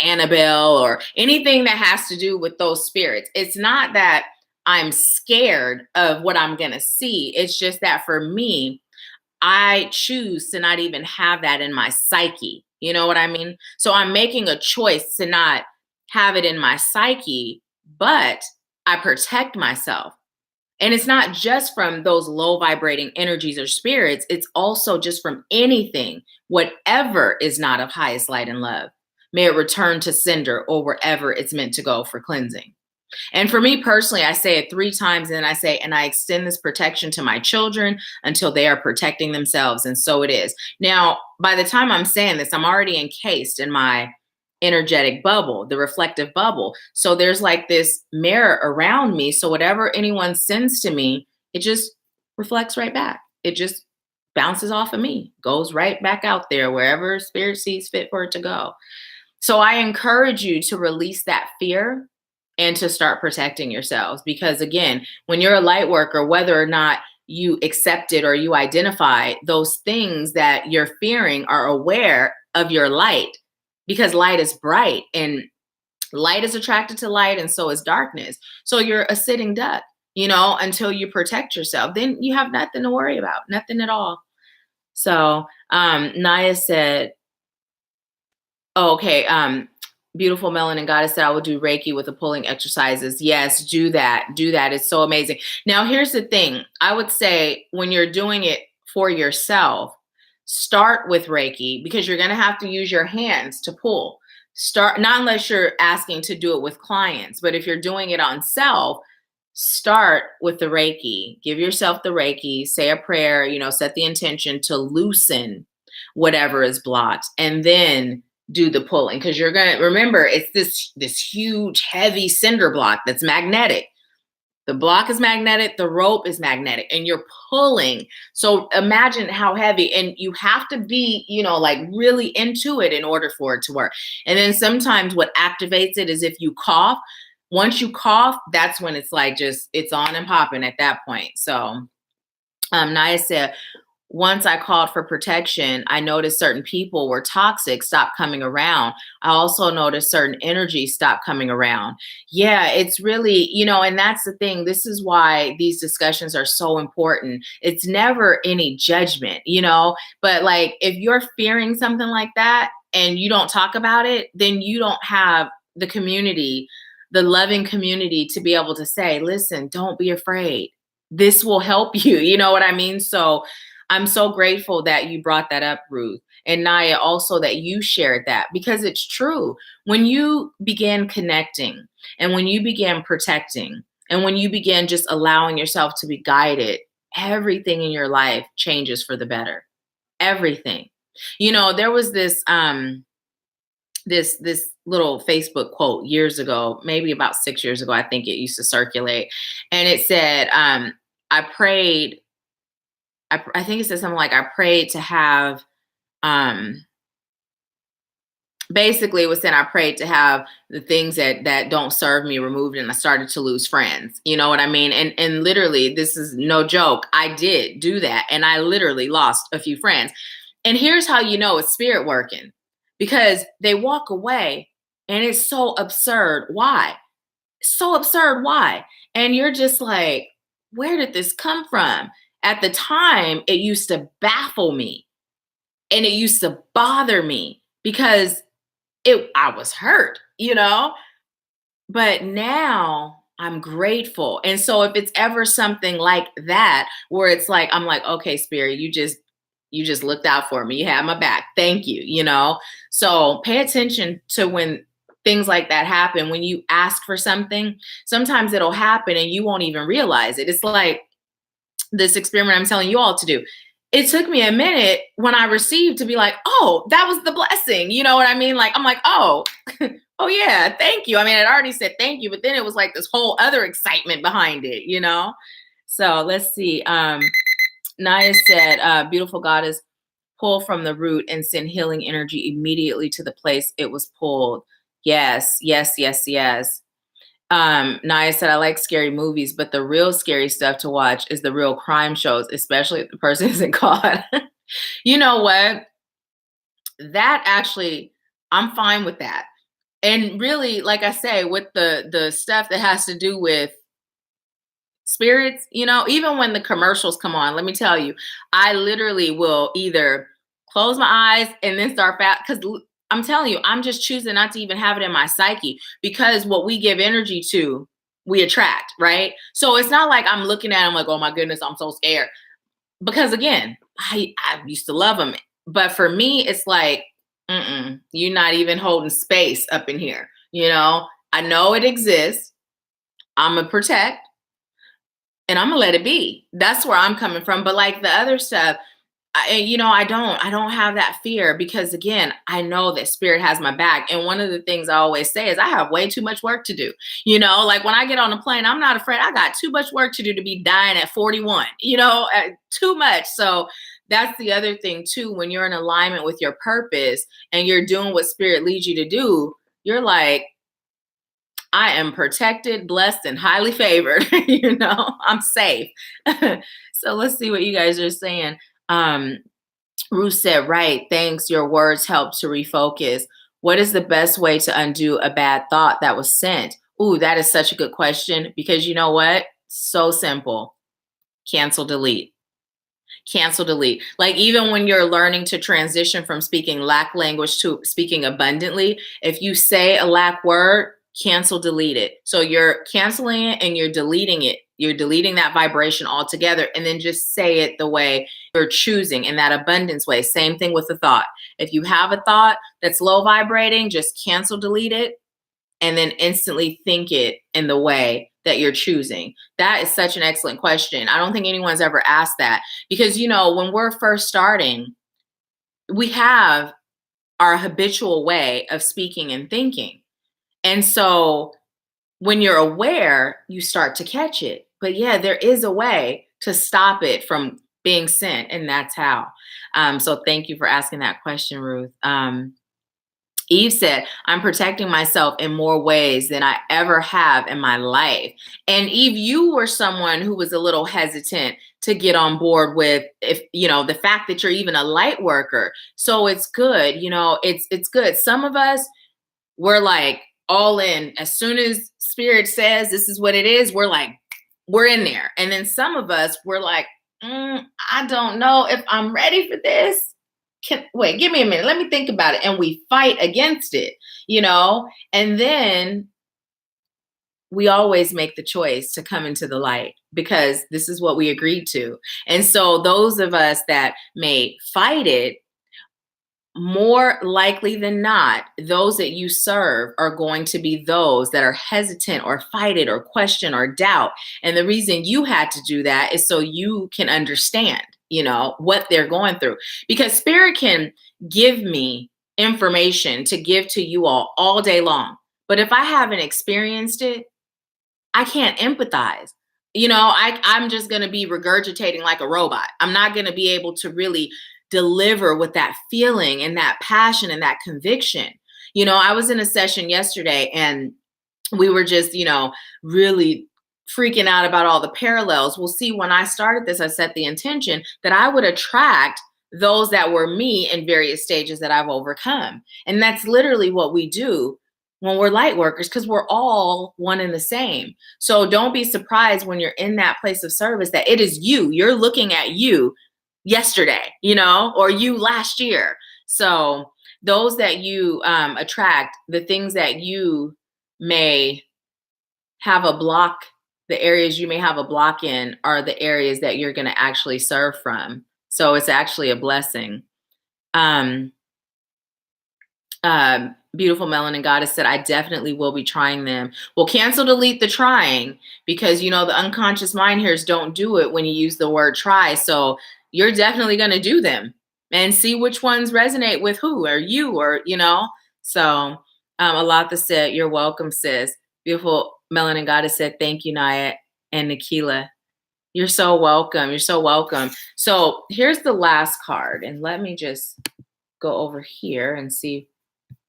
Annabelle or anything that has to do with those spirits. It's not that I'm scared of what I'm going to see. It's just that for me, I choose to not even have that in my psyche. You know what I mean? So I'm making a choice to not have it in my psyche, but I protect myself. And it's not just from those low vibrating energies or spirits. It's also just from anything, whatever is not of highest light and love. May it return to sender or wherever it's meant to go for cleansing. And for me personally, I say it 3 times and I extend this protection to my children until they are protecting themselves. And so it is. Now, by the time I'm saying this, I'm already encased in my energetic bubble, the reflective bubble. So there's like this mirror around me. So whatever anyone sends to me, it just reflects right back. It just bounces off of me, goes right back out there, wherever spirit sees fit for it to go. So I encourage you to release that fear and to start protecting yourselves. Because again, when you're a light worker, whether or not you accept it or you identify, those things that you're fearing are aware of your light, because light is bright and light is attracted to light, and so is darkness. So you're a sitting duck, until you protect yourself. Then you have nothing to worry about, nothing at all. So Naya said, okay, beautiful melanin goddess said, I will do Reiki with the pulling exercises. Yes, do that. Do that. It's so amazing. Now, here's the thing. I would say when you're doing it for yourself, start with Reiki, because you're going to have to use your hands to pull. Start, not unless you're asking to do it with clients, but if you're doing it on self, start with the Reiki. Give yourself the Reiki, say a prayer, set the intention to loosen whatever is blocked, and then do the pulling, because you're going to remember it's this huge heavy cinder block that's magnetic. The block is magnetic, the rope is magnetic, and you're pulling. So imagine how heavy, and you have to be, like really into it in order for it to work. And then sometimes what activates it is if you cough. Once you cough, that's when it's like it's on and popping at that point. So Naya said, once I called for protection, I noticed certain people were toxic, stopped coming around. I also noticed certain energy stopped coming around. Yeah, it's really, and that's the thing. This is why these discussions are so important. It's never any judgment, but like if you're fearing something like that and you don't talk about it, then you don't have the community, the loving community, to be able to say, listen, don't be afraid. This will help you. You know what I mean? So I'm so grateful that you brought that up, Ruth. And Naya, also that you shared that, because it's true. When you begin connecting and when you begin protecting and when you begin just allowing yourself to be guided, everything in your life changes for the better. Everything. There was this this little Facebook quote years ago, maybe about 6 years ago, I think it used to circulate. And it said, I prayed, I think it said something like, I prayed to have, basically it was saying I prayed to have the things that don't serve me removed, and I started to lose friends. You know what I mean? And literally, this is no joke. I did do that. And I literally lost a few friends. And here's how you know it's spirit working, because they walk away and it's so absurd. Why? So absurd. Why? And you're just like, where did this come from? At the time, it used to baffle me and it used to bother me because I was hurt, but now I'm grateful. And so if it's ever something like that, where it's like, I'm like, okay, Spirit, you just looked out for me. You had my back. Thank you. So pay attention to when things like that happen. When you ask for something, sometimes it'll happen and you won't even realize it. It's like this experiment I'm telling you all to do. It took me a minute when I received to be like, oh, that was the blessing. You know what I mean? Like, I'm like, oh, oh yeah, thank you. I mean, I'd already said thank you, but then it was like this whole other excitement behind it, So let's see. Naya said, beautiful goddess, pull from the root and send healing energy immediately to the place it was pulled. Yes, yes, yes, yes. Naya said, I like scary movies, but the real scary stuff to watch is the real crime shows, especially if the person isn't caught. You know what? That actually, I'm fine with that. And really, like I say, with the stuff that has to do with spirits, even when the commercials come on, let me tell you, I literally will either close my eyes and then start fast, because I'm telling you, I'm just choosing not to even have it in my psyche, because what we give energy to, we attract, right? So it's not like I'm looking at them like, oh my goodness, I'm so scared. Because again, I used to love them. But for me, it's like, you're not even holding space up in here. I know it exists. I'm going to protect and I'm going to let it be. That's where I'm coming from. But like the other stuff, I don't have that fear, because again, I know that spirit has my back. And one of the things I always say is I have way too much work to do. Like when I get on a plane, I'm not afraid. I got too much work to do to be dying at 41, too much. So that's the other thing too. When you're in alignment with your purpose and you're doing what spirit leads you to do, you're like, I am protected, blessed, and highly favored. I'm safe. So let's see what you guys are saying. Ruth said, right, thanks. Your words help to refocus. What is the best way to undo a bad thought that was sent? Ooh, that is such a good question, because you know what? So simple. Cancel, delete. Cancel, delete. Like even when you're learning to transition from speaking lack language to speaking abundantly, if you say a lack word, cancel, delete it. So you're canceling it and you're deleting it You're deleting that vibration altogether, and then just say it the way you're choosing, in that abundance way. Same thing with the thought. If you have a thought that's low vibrating, just cancel, delete it, and then instantly think it in the way that you're choosing. That is such an excellent question. I don't think anyone's ever asked that, because, when we're first starting, we have our habitual way of speaking and thinking. And so when you're aware, you start to catch it. But yeah, there is a way to stop it from being sent, and that's how. So thank you for asking that question, Ruth. Eve said, I'm protecting myself in more ways than I ever have in my life. And Eve, you were someone who was a little hesitant to get on board with, if the fact that you're even a light worker. So it's good, it's good. Some of us, we're like all in. As soon as spirit says this is what it is, we're in there. And then some of us, we're like, I don't know if I'm ready for this. Wait, give me a minute. Let me think about it. And we fight against it, and then we always make the choice to come into the light, because this is what we agreed to. And so those of us that may fight it, more likely than not, those that you serve are going to be those that are hesitant or fight it or question or doubt. And the reason you had to do that is so you can understand, what they're going through. Because spirit can give me information to give to you all day long. But if I haven't experienced it, I can't empathize. I'm just going to be regurgitating like a robot. I'm not going to be able to really deliver with that feeling and that passion and that conviction. I was in a session yesterday, and we were just, really freaking out about all the parallels. Well, see, when I started this, I set the intention that I would attract those that were me in various stages that I've overcome. And that's literally what we do when we're light workers, because we're all one and the same. So don't be surprised when you're in that place of service that it is you. You're looking at you yesterday, or you last year. So those that you attract, the things that you may have a block, the areas you may have a block in are the areas that you're going to actually serve from. So it's actually a blessing. Beautiful Melanin Goddess said, I definitely will be trying them. Well, cancel, delete the trying, because, the unconscious mind hears don't do it when you use the word try. So you're definitely going to do them and see which ones resonate with who, or you, or, So Alatha said, you're welcome, sis. Beautiful Melanin Goddess said, thank you, Naya and Nahkila. You're so welcome. You're so welcome. So here's the last card. And let me just go over here and see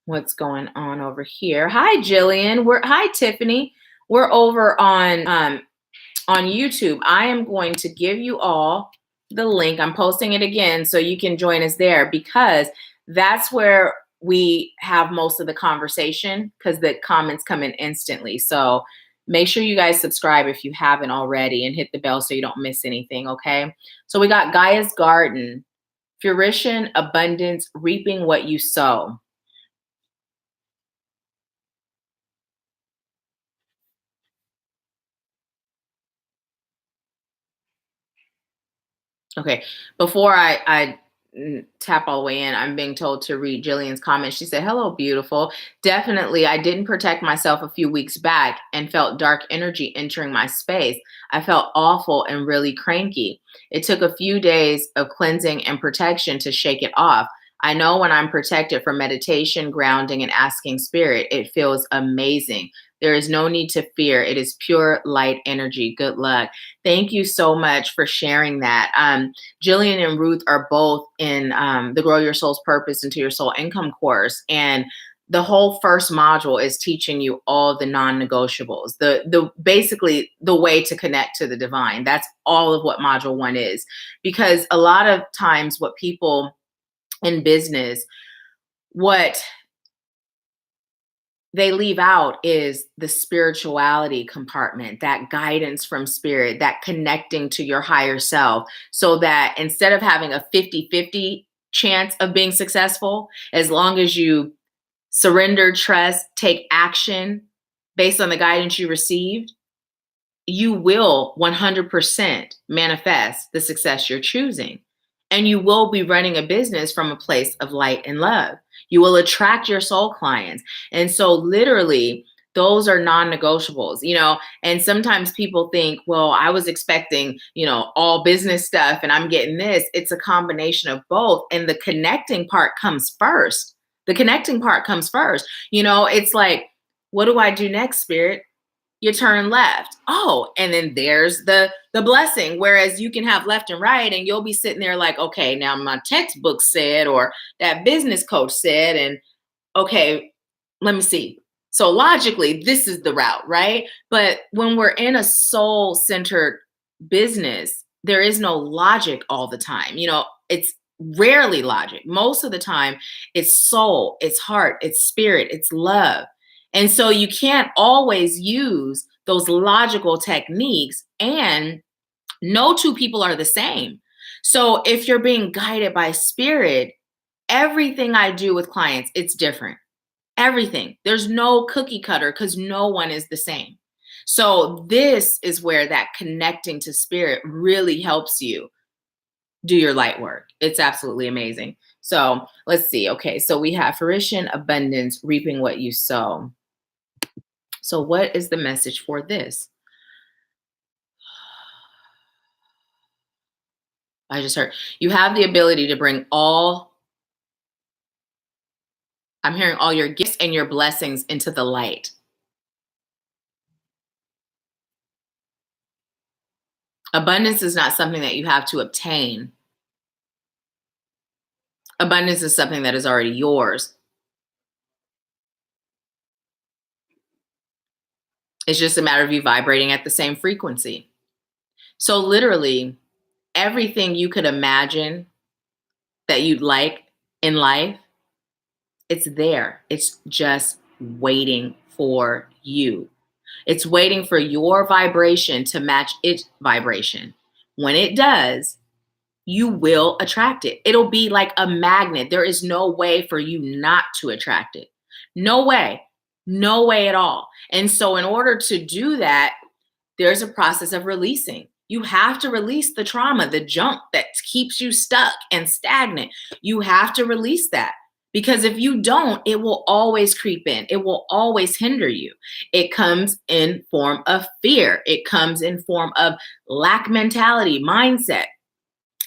what's going on over here. Hi, Jillian. Hi, Tiffany. We're over on YouTube. I am going to give you all the link. I'm posting it again so you can join us there, because that's where we have most of the conversation, because the comments come in instantly. So make sure you guys subscribe if you haven't already, and hit the bell so you don't miss anything, okay? So we got Gaia's Garden, fruition, abundance, reaping what you sow. Okay, before I tap all the way in, I'm being told to read Jillian's comment. She said, hello, beautiful. Definitely, I didn't protect myself a few weeks back and felt dark energy entering my space. I felt awful and really cranky. It took a few days of cleansing and protection to shake it off. I know when I'm protected from meditation, grounding, and asking spirit, it feels amazing. There is no need to fear. It is pure light energy. Good luck. Thank you so much for sharing that. Jillian and Ruth are both in the Grow Your Soul's Purpose into Your Soul Income course. And the whole first module is teaching you all the non-negotiables, the basically the way to connect to the divine. That's all of what module 1 is. Because a lot of times what people in business, what they leave out is the spirituality compartment, that guidance from spirit, that connecting to your higher self, so that instead of having a 50-50 chance of being successful, as long as you surrender, trust, take action based on the guidance you received, you will 100% manifest the success you're choosing. And you will be running a business from a place of light and love. You will attract your soul clients. And so literally, those are non-negotiables, and sometimes people think, well, I was expecting, all business stuff and I'm getting this. It's a combination of both. And the connecting part comes first. It's like, what do I do next, Spirit? You turn left. Oh, and then there's the blessing. Whereas you can have left and right, and you'll be sitting there like, okay, now my textbook said, or that business coach said, and okay, let me see. So logically, this is the route, right? But when we're in a soul-centered business, there is no logic all the time. It's rarely logic. Most of the time, it's soul, it's heart, it's spirit, it's love. And so you can't always use those logical techniques, and no two people are the same. So if you're being guided by spirit, everything I do with clients, it's different. Everything. There's no cookie cutter because no one is the same. So this is where that connecting to spirit really helps you do your light work. It's absolutely amazing. So let's see. Okay, so we have fruition, abundance, reaping what you sow. So what is the message for this? I just heard you have the ability to bring I'm hearing all your gifts and your blessings into the light. Abundance is not something that you have to obtain. Abundance is something that is already yours. It's just a matter of you vibrating at the same frequency. So literally, everything you could imagine that you'd like in life, it's there. It's just waiting for you. It's waiting for your vibration to match its vibration. When it does, you will attract it. It'll be like a magnet. There is no way for you not to attract it. No way. No way at all. And so in order to do that, there's a process of releasing. You have to release the trauma, the junk that keeps you stuck and stagnant. You have to release that. Because if you don't, it will always creep in. It will always hinder you. It comes in form of fear. It comes in form of lack mentality, mindset.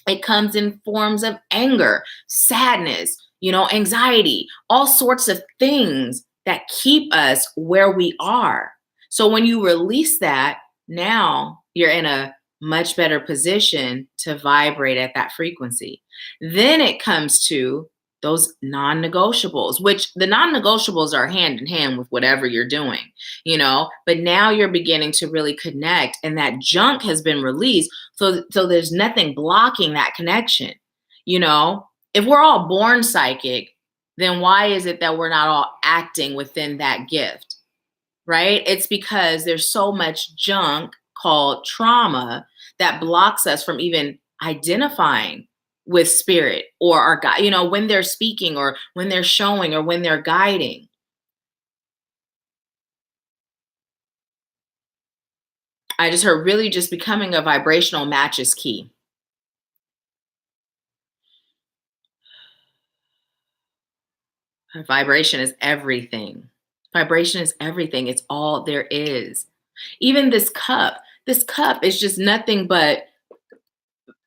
It comes in forms of anger, sadness, anxiety, all sorts of things that keep us where we are. So when you release that, now you're in a much better position to vibrate at that frequency. Then it comes to those non-negotiables, which the non-negotiables are hand in hand with whatever you're doing, but now you're beginning to really connect, and that junk has been released. So there's nothing blocking that connection. If we're all born psychic, then why is it that we're not all acting within that gift? Right? It's because there's so much junk called trauma that blocks us from even identifying with spirit or our guide, when they're speaking or when they're showing or when they're guiding. I just heard really just becoming a vibrational match is key. Vibration is everything. Vibration is everything. It's all there is. Even this cup is just nothing but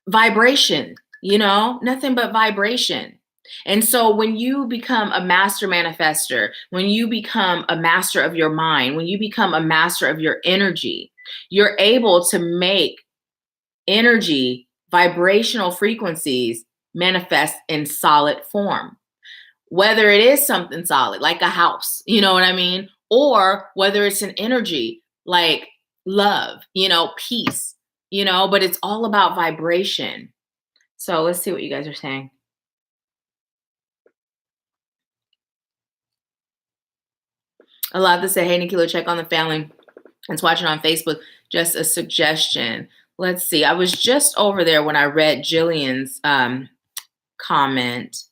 vibration, nothing but vibration. And so when you become a master manifester, when you become a master of your mind, when you become a master of your energy, you're able to make energy, vibrational frequencies manifest in solid form. Whether it is something solid, like a house, you know what I mean? Or whether it's an energy like love, peace, but it's all about vibration. So let's see what you guys are saying. A lot to say, hey, Nahkila, check on the family. It's watching on Facebook. Just a suggestion. Let's see. I was just over there when I read Jillian's comment.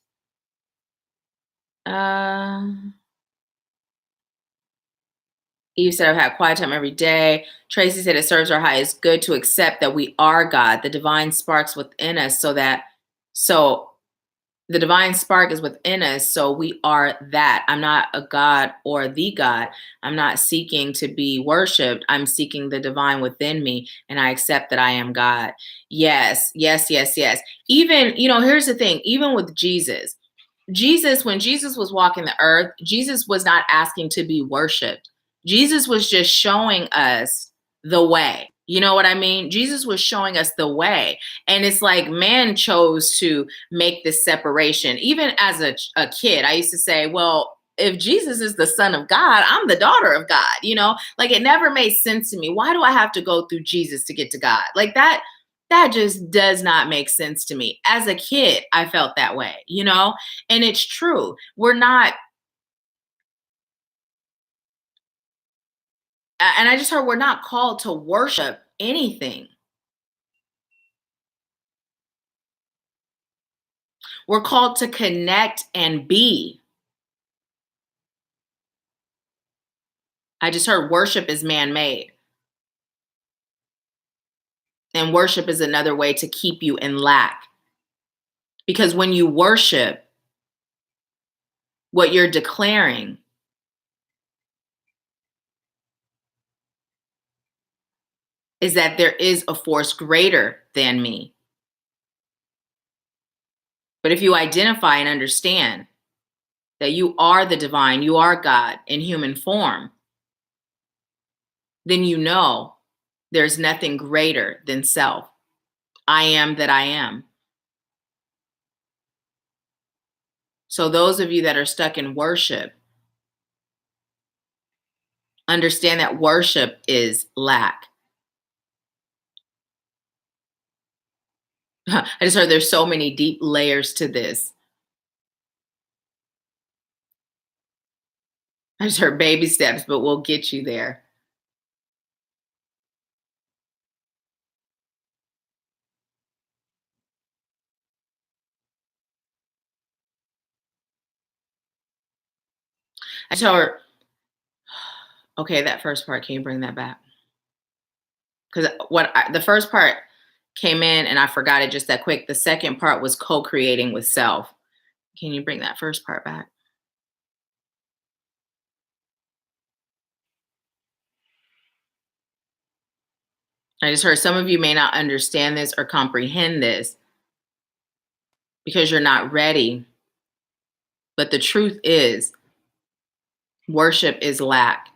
Eve said, I've had quiet time every day. Tracy said, it serves our highest good to accept that we are God. The divine sparks within us so the divine spark is within us. So we are that. I'm not a God or the God. I'm not seeking to be worshiped. I'm seeking the divine within me. And I accept that I am God. Yes, yes, yes, yes. Even, here's the thing, even with Jesus, when Jesus was walking the earth, Jesus was not asking to be worshiped. Jesus was just showing us the way. You know what I mean? Jesus was showing us the way. And it's like man chose to make this separation. Even as a kid, I used to say, well, if Jesus is the son of God, I'm the daughter of God. Like it never made sense to me. Why do I have to go through Jesus to get to God? Like that just does not make sense to me. As a kid, I felt that way, and it's true. We're not, and I just heard we're not called to worship anything. We're called to connect and be. I just heard worship is man-made. And worship is another way to keep you in lack. Because when you worship, what you're declaring is that there is a force greater than me. But if you identify and understand that you are the divine, you are God in human form, then you know there's nothing greater than self. I am that I am. So those of you that are stuck in worship, understand that worship is lack. I just heard there's so many deep layers to this. I just heard baby steps, but we'll get you there. I told her, okay, that first part, can you bring that back? Because the first part came in and I forgot it just that quick. The second part was co-creating with self. Can you bring that first part back? I just heard some of you may not understand this or comprehend this because you're not ready. But the truth is, worship is lack.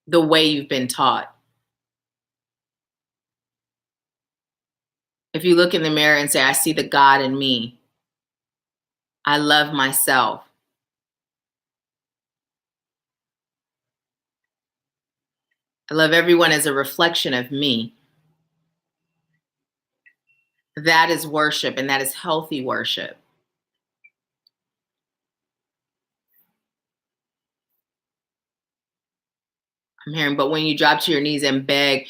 The way you've been taught. If you look in the mirror and say, I see the God in me. I love myself. I love everyone as a reflection of me. That is worship, and that is healthy worship. I'm hearing, but when you drop to your knees and beg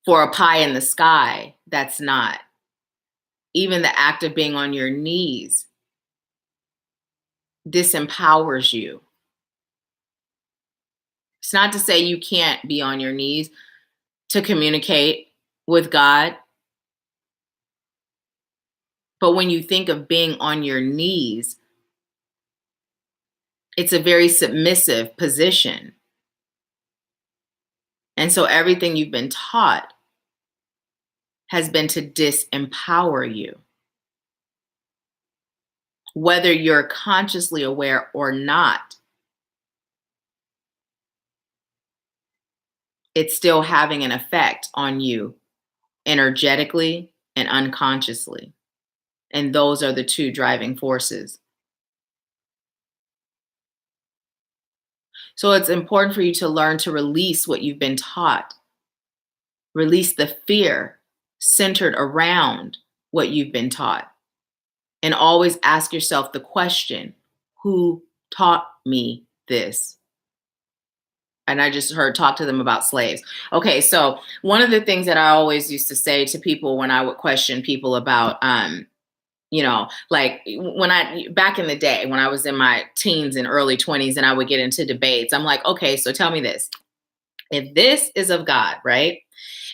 for a pie in the sky, that's not. Even the act of being on your knees disempowers you. It's not to say you can't be on your knees to communicate with God. But when you think of being on your knees, it's a very submissive position. And so everything you've been taught has been to disempower you. Whether you're consciously aware or not, it's still having an effect on you energetically and unconsciously. And those are the two driving forces. So it's important for you to learn to release what you've been taught. Release the fear centered around what you've been taught. And always ask yourself the question, who taught me this? And I just heard talk to them about slaves. Okay, so one of the things that I always used to say to people when I would question people about, Like back in the day when I was in my teens and early 20s and I would get into debates, I'm like, okay, so tell me this. If this is of God, right?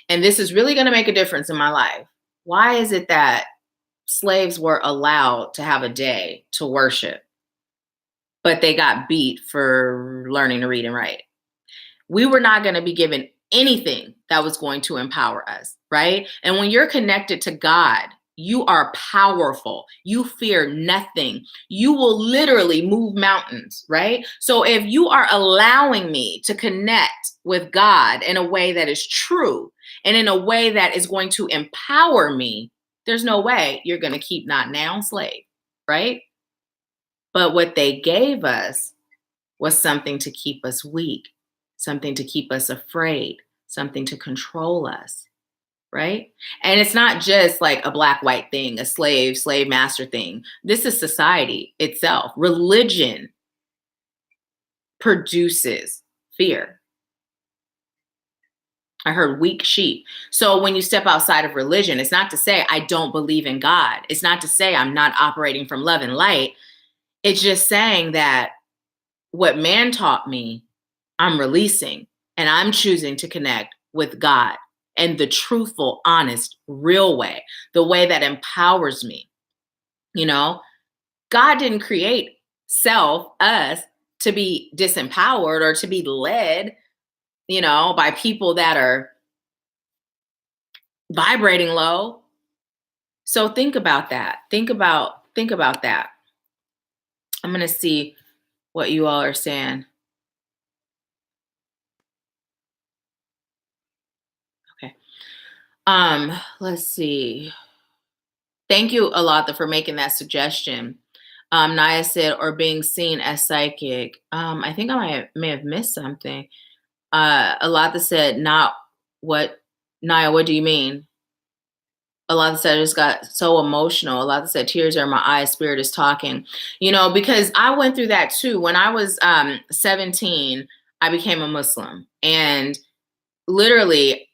And this is really going to make a difference in my life, why is it that slaves were allowed to have a day to worship, but they got beat for learning to read and write? We were not going to be given anything that was going to empower us, right? And when you're connected to God, you are powerful. You fear nothing. You will literally move mountains, right? So if you are allowing me to connect with God in a way that is true and in a way that is going to empower me, there's no way you're going to keep not now slave, right? But what they gave us was something to keep us weak, something to keep us afraid, something to control us, right? And it's not just like a black-white thing, a slave master thing. This is society itself. Religion produces fear. I heard weak sheep. So when you step outside of religion, it's not to say I don't believe in God. It's not to say I'm not operating from love and light. It's just saying that what man taught me, I'm releasing, and I'm choosing to connect with God and the truthful, honest, real way, the way that empowers me. God didn't create us to be disempowered or to be led, by people that are vibrating low. So think about that. Think about that. I'm going to see what you all are saying. Okay. Let's see. Thank you, Alatha, for making that suggestion. Naya said, or being seen as psychic. I think I may have missed something. Alatha said, not what, Naya, what do you mean? Alatha said, I just got so emotional. Alatha said, tears are in my eyes, spirit is talking. Because I went through that too. When I was 17, I became a Muslim. And literally,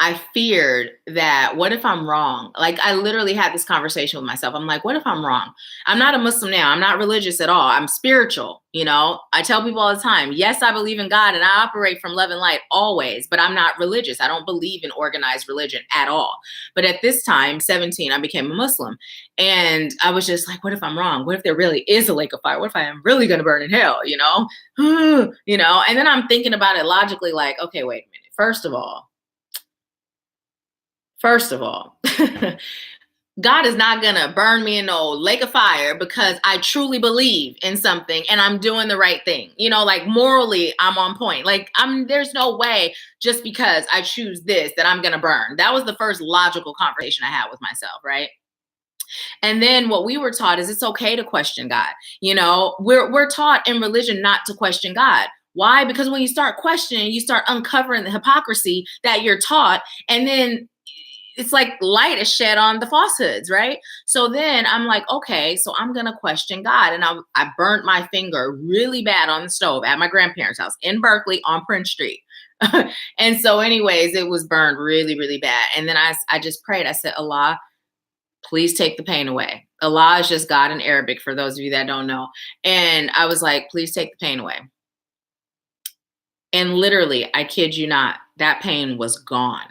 I feared that, what if I'm wrong? Like, I literally had this conversation with myself. I'm like, what if I'm wrong? I'm not a Muslim now. I'm not religious at all. I'm spiritual. I tell people all the time, yes, I believe in God and I operate from love and light always, but I'm not religious. I don't believe in organized religion at all. But at this time, 17, I became a Muslim. And I was just like, what if I'm wrong? What if there really is a lake of fire? What if I am really going to burn in hell? And then I'm thinking about it logically, like, okay, wait a minute. First of all, God is not going to burn me in no lake of fire because I truly believe in something and I'm doing the right thing. Like morally, I'm on point. Like there's no way just because I choose this that I'm going to burn. That was the first logical conversation I had with myself, right? And then what we were taught is it's okay to question God. We're taught in religion not to question God. Why? Because when you start questioning, you start uncovering the hypocrisy that you're taught. And then it's like light is shed on the falsehoods, right? So then I'm like, okay, so I'm going to question God. And I burnt my finger really bad on the stove at my grandparents' house in Berkeley on Prince Street. And so anyways, it was burned really, really bad. And then I just prayed. I said, Allah, please take the pain away. Allah is just God in Arabic for those of you that don't know. And I was like, please take the pain away. And literally, I kid you not, that pain was gone.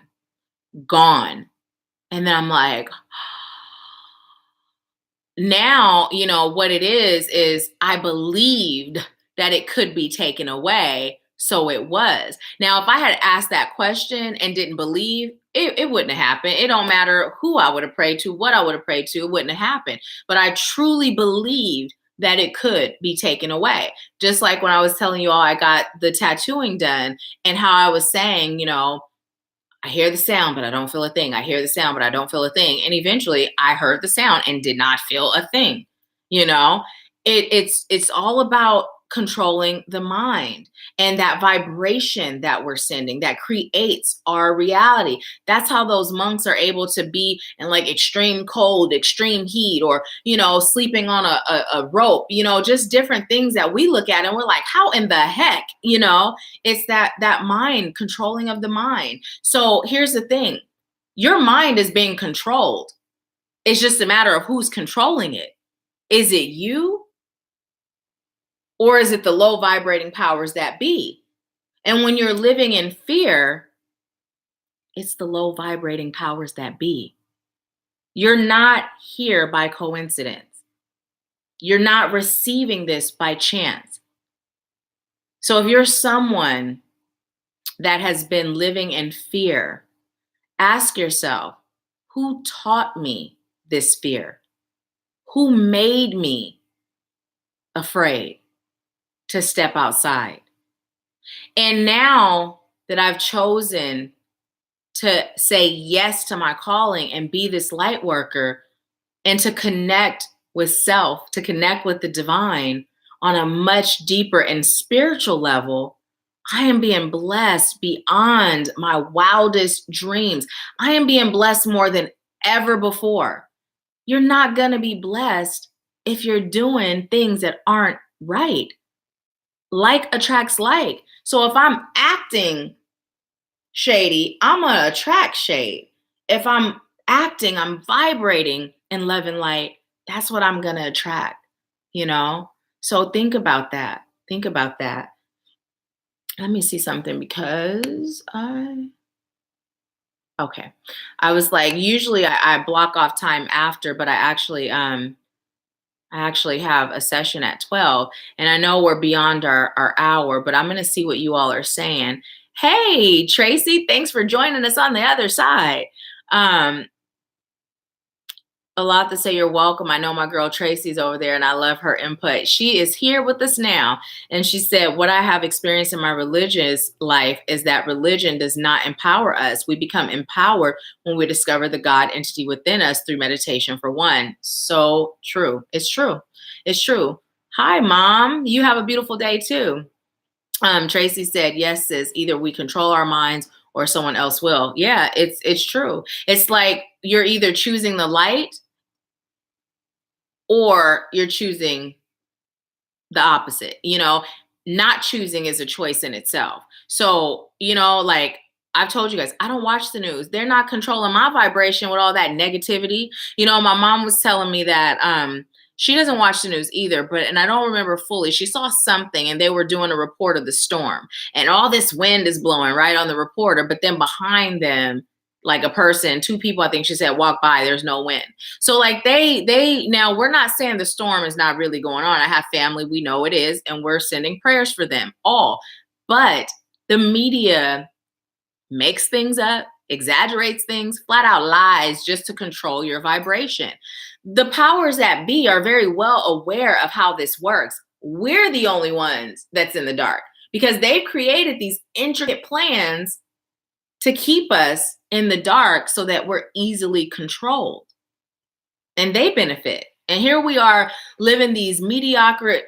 And then I'm like, now, what it is I believed that it could be taken away. So it was. Now, if I had asked that question and didn't believe, it wouldn't have happened. It don't matter who I would have prayed to, what I would have prayed to, it wouldn't have happened. But I truly believed that it could be taken away. Just like when I was telling you all I got the tattooing done and how I was saying, I hear the sound, but I don't feel a thing. I hear the sound, but I don't feel a thing. And eventually I heard the sound and did not feel a thing. It's all about controlling the mind and that vibration that we're sending that creates our reality. That's how those monks are able to be in like extreme cold, extreme heat, or, sleeping on a rope, just different things that we look at and we're like, how in the heck, it's that mind controlling of the mind. So here's the thing. Your mind is being controlled. It's just a matter of who's controlling it. Is it you? Or is it the low vibrating powers that be? And when you're living in fear, it's the low vibrating powers that be. You're not here by coincidence. You're not receiving this by chance. So if you're someone that has been living in fear, ask yourself, who taught me this fear? Who made me afraid to step outside? And now that I've chosen to say yes to my calling and be this light worker and to connect with self, to connect with the divine on a much deeper and spiritual level, I am being blessed beyond my wildest dreams. I am being blessed more than ever before. You're not going to be blessed if you're doing things that aren't right. Like attracts like. So if I'm acting shady, I'm going to attract shade. If I'm acting, I'm vibrating in love and light, that's what I'm going to attract, you know? So think about that. Think about that. Let me see something because okay. I was like, usually I block off time after, but I actually have a session at 12, and I know we're beyond our hour, but I'm going to see what you all are saying. Hey, Tracy, thanks for joining us on the other side. A lot to say, you're welcome. I know my girl Tracy's over there and I love her input. She is here with us now. And she said, what I have experienced in my religious life is that religion does not empower us. We become empowered when we discover the God entity within us through meditation, for one. So true. It's true. It's true. Hi, Mom. You have a beautiful day too. Tracy said, yes, sis, either we control our minds or someone else will. Yeah, it's true. It's like you're either choosing the light or you're choosing the opposite. Not choosing is a choice in itself. So, like I've told you guys, I don't watch the news. They're not controlling my vibration with all that negativity. My mom was telling me that she doesn't watch the news either, and I don't remember fully. She saw something and they were doing a report of the storm and all this wind is blowing right on the reporter, but then behind them, like a person, two people, I think she said, walk by, there's no wind. So like they now, we're not saying the storm is not really going on. I have family, we know it is, and we're sending prayers for them all. But the media makes things up, exaggerates things, flat out lies just to control your vibration. The powers that be are very well aware of how this works. We're the only ones that's in the dark because they've created these intricate plans to keep us in the dark so that we're easily controlled. And they benefit. And here we are living these mediocre,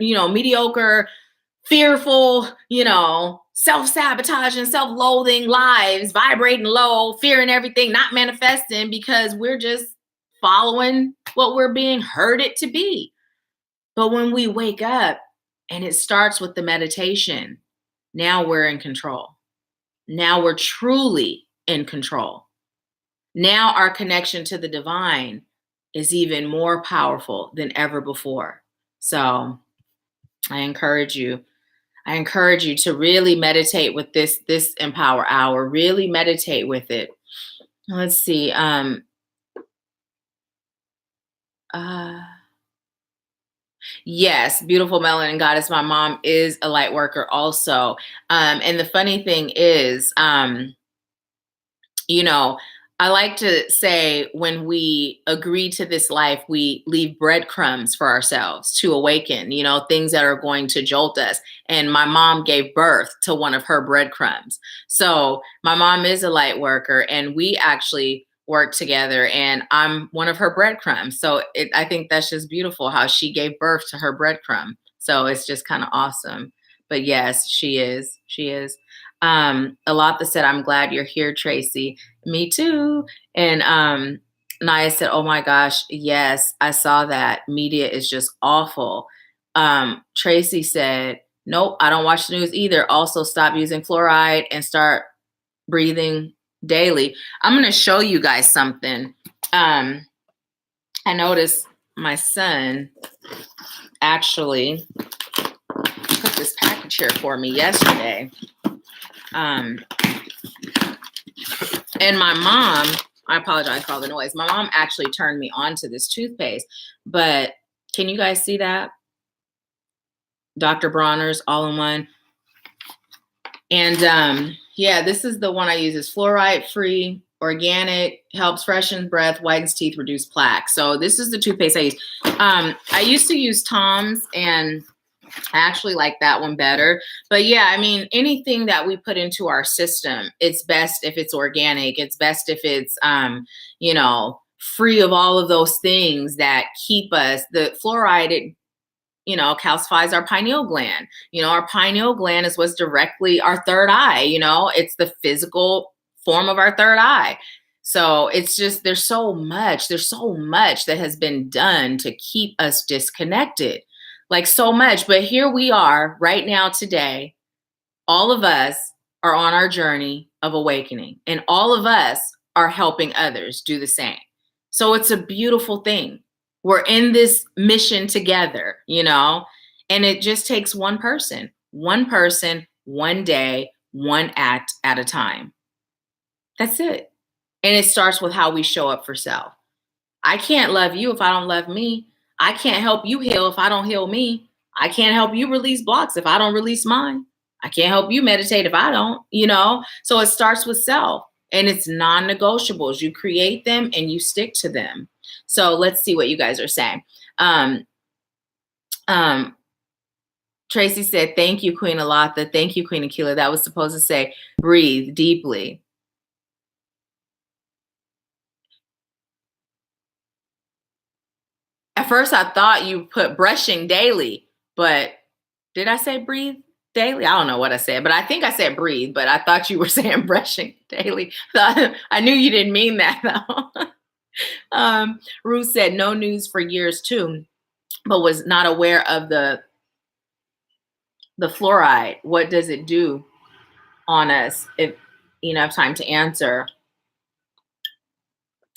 fearful, self-sabotaging, self-loathing lives, vibrating low, fearing everything, not manifesting because we're just following what we're being herded to be. But when we wake up and it starts with the meditation, now we're in control. Now we're truly in control. Now our connection to the divine is even more powerful than ever before. So I encourage you to really meditate with this Empower Hour. Really meditate with it. Let's see. Yes, beautiful Melanin Goddess. My mom is a light worker also. And the funny thing is, I like to say when we agree to this life, we leave breadcrumbs for ourselves to awaken, things that are going to jolt us. And my mom gave birth to one of her breadcrumbs. So my mom is a light worker and we actually work together and I'm one of her breadcrumbs. So I think that's just beautiful how she gave birth to her breadcrumb. So it's just kind of awesome. But yes, she is. She is. A lot that said, I'm glad you're here, Tracy. Me too. And Naya said, oh my gosh, yes, I saw that. Media is just awful. Tracy said, nope, I don't watch the news either. Also stop using fluoride and start breathing daily. I'm going to show you guys something. I noticed my son actually put this package here for me yesterday. And my mom, I apologize for all the noise. My mom actually turned me on to this toothpaste, but can you guys see that? Dr. Bronner's all-in-one. And yeah, this is the one I use. It's fluoride free, organic, helps freshen breath, whitens teeth, reduce plaque. So this is the toothpaste I use. I used to use Tom's, and I actually like that one better. But yeah, I mean, anything that we put into our system, it's best if it's organic. It's best if it's, you know, free of all of those things that keep us. The fluoride, it, you know, calcifies our pineal gland. You know, our pineal gland is what's directly our third eye. You know, it's the physical form of our third eye. So it's just, there's so much that has been done to keep us disconnected, like so much. But here we are right now today. All of us are on our journey of awakening, and all of us are helping others do the same. So it's a beautiful thing. We're in this mission together, you know, and it just takes one person, one day, one act at a time. That's it. And it starts with how we show up for self. I can't love you if I don't love me. I can't help you heal if I don't heal me. I can't help you release blocks if I don't release mine. I can't help you meditate if I don't, you know? So it starts with self, and it's non-negotiables. You create them and you stick to them. So let's see what you guys are saying. Tracy said, thank you, Queen Alatha. Thank you, Queen Nahkila. That was supposed to say, breathe deeply. At first, I thought you put brushing daily, but did I say breathe daily? I don't know what I said, but I think I said breathe, but I thought you were saying brushing daily. I knew you didn't mean that, though. Ruth said, no news for years, too, but was not aware of the fluoride. What does it do on us? If you have time to answer.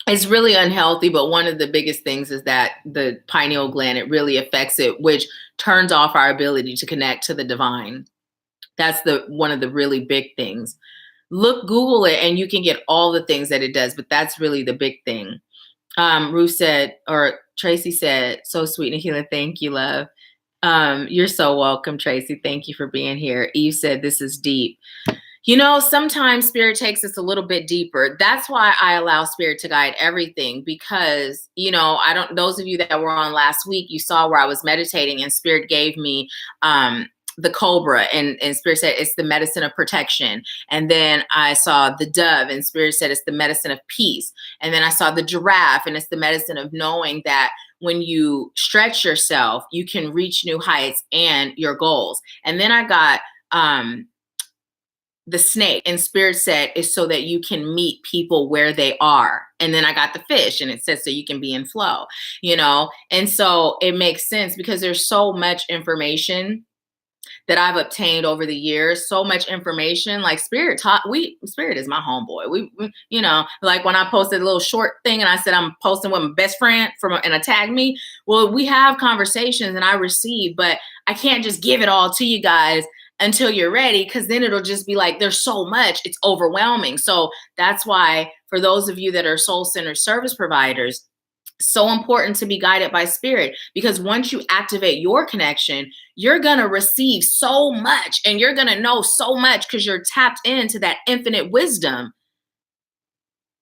It's really unhealthy, but one of the biggest things is that the pineal gland, it really affects it, which turns off our ability to connect to the divine. That's one of the really big things. Google it, and you can get all the things that it does, but that's really the big thing. Ruth said, or Tracy said, so sweet, Nahkila, thank you, love. You're so welcome, Tracy. Thank you for being here. Eve said, this is deep. You know, sometimes Spirit takes us a little bit deeper. That's why I allow Spirit to guide everything, because, you know, those of you that were on last week, you saw where I was meditating and Spirit gave me the cobra, and Spirit said it's the medicine of protection. And then I saw the dove, and Spirit said it's the medicine of peace. And then I saw the giraffe, and it's the medicine of knowing that when you stretch yourself, you can reach new heights and your goals. And then I got the snake, and Spirit said is so that you can meet people where they are. And then I got the fish, and it says so you can be in flow, you know? And so it makes sense, because there's so much information that I've obtained over the years, so much information. Like Spirit is my homeboy. We you know, like when I posted a little short thing and I said I'm posting with my best friend and I tagged me. Well, we have conversations and I receive, but I can't just give it all to you guys until you're ready, because then it'll just be like, there's so much, it's overwhelming. So that's why, for those of you that are soul-centered service providers, so important to be guided by Spirit, because once you activate your connection, you're going to receive so much and you're going to know so much, because you're tapped into that infinite wisdom.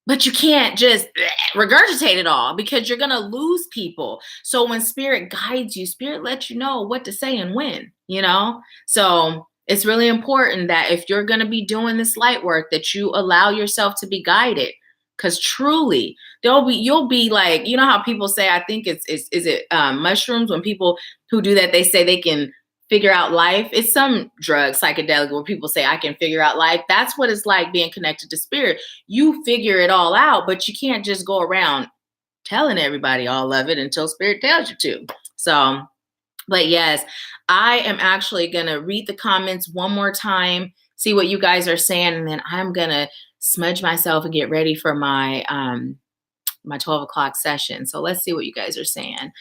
But you can't just regurgitate it all, because you're going to lose people. So when Spirit guides you, Spirit lets you know what to say and when, you know? So it's really important that if you're going to be doing this light work, that you allow yourself to be guided. Because truly, you'll be like, you know how people say, I think is it mushrooms, when people who do that, they say they can figure out life. It's some drug, psychedelic, where people say I can figure out life. That's what it's like being connected to Spirit. You figure it all out, but you can't just go around telling everybody all of it until Spirit tells you to. So, but yes, I am actually going to read the comments one more time, see what you guys are saying, and then I'm going to smudge myself and get ready for my my 12 o'clock session. So let's see what you guys are saying.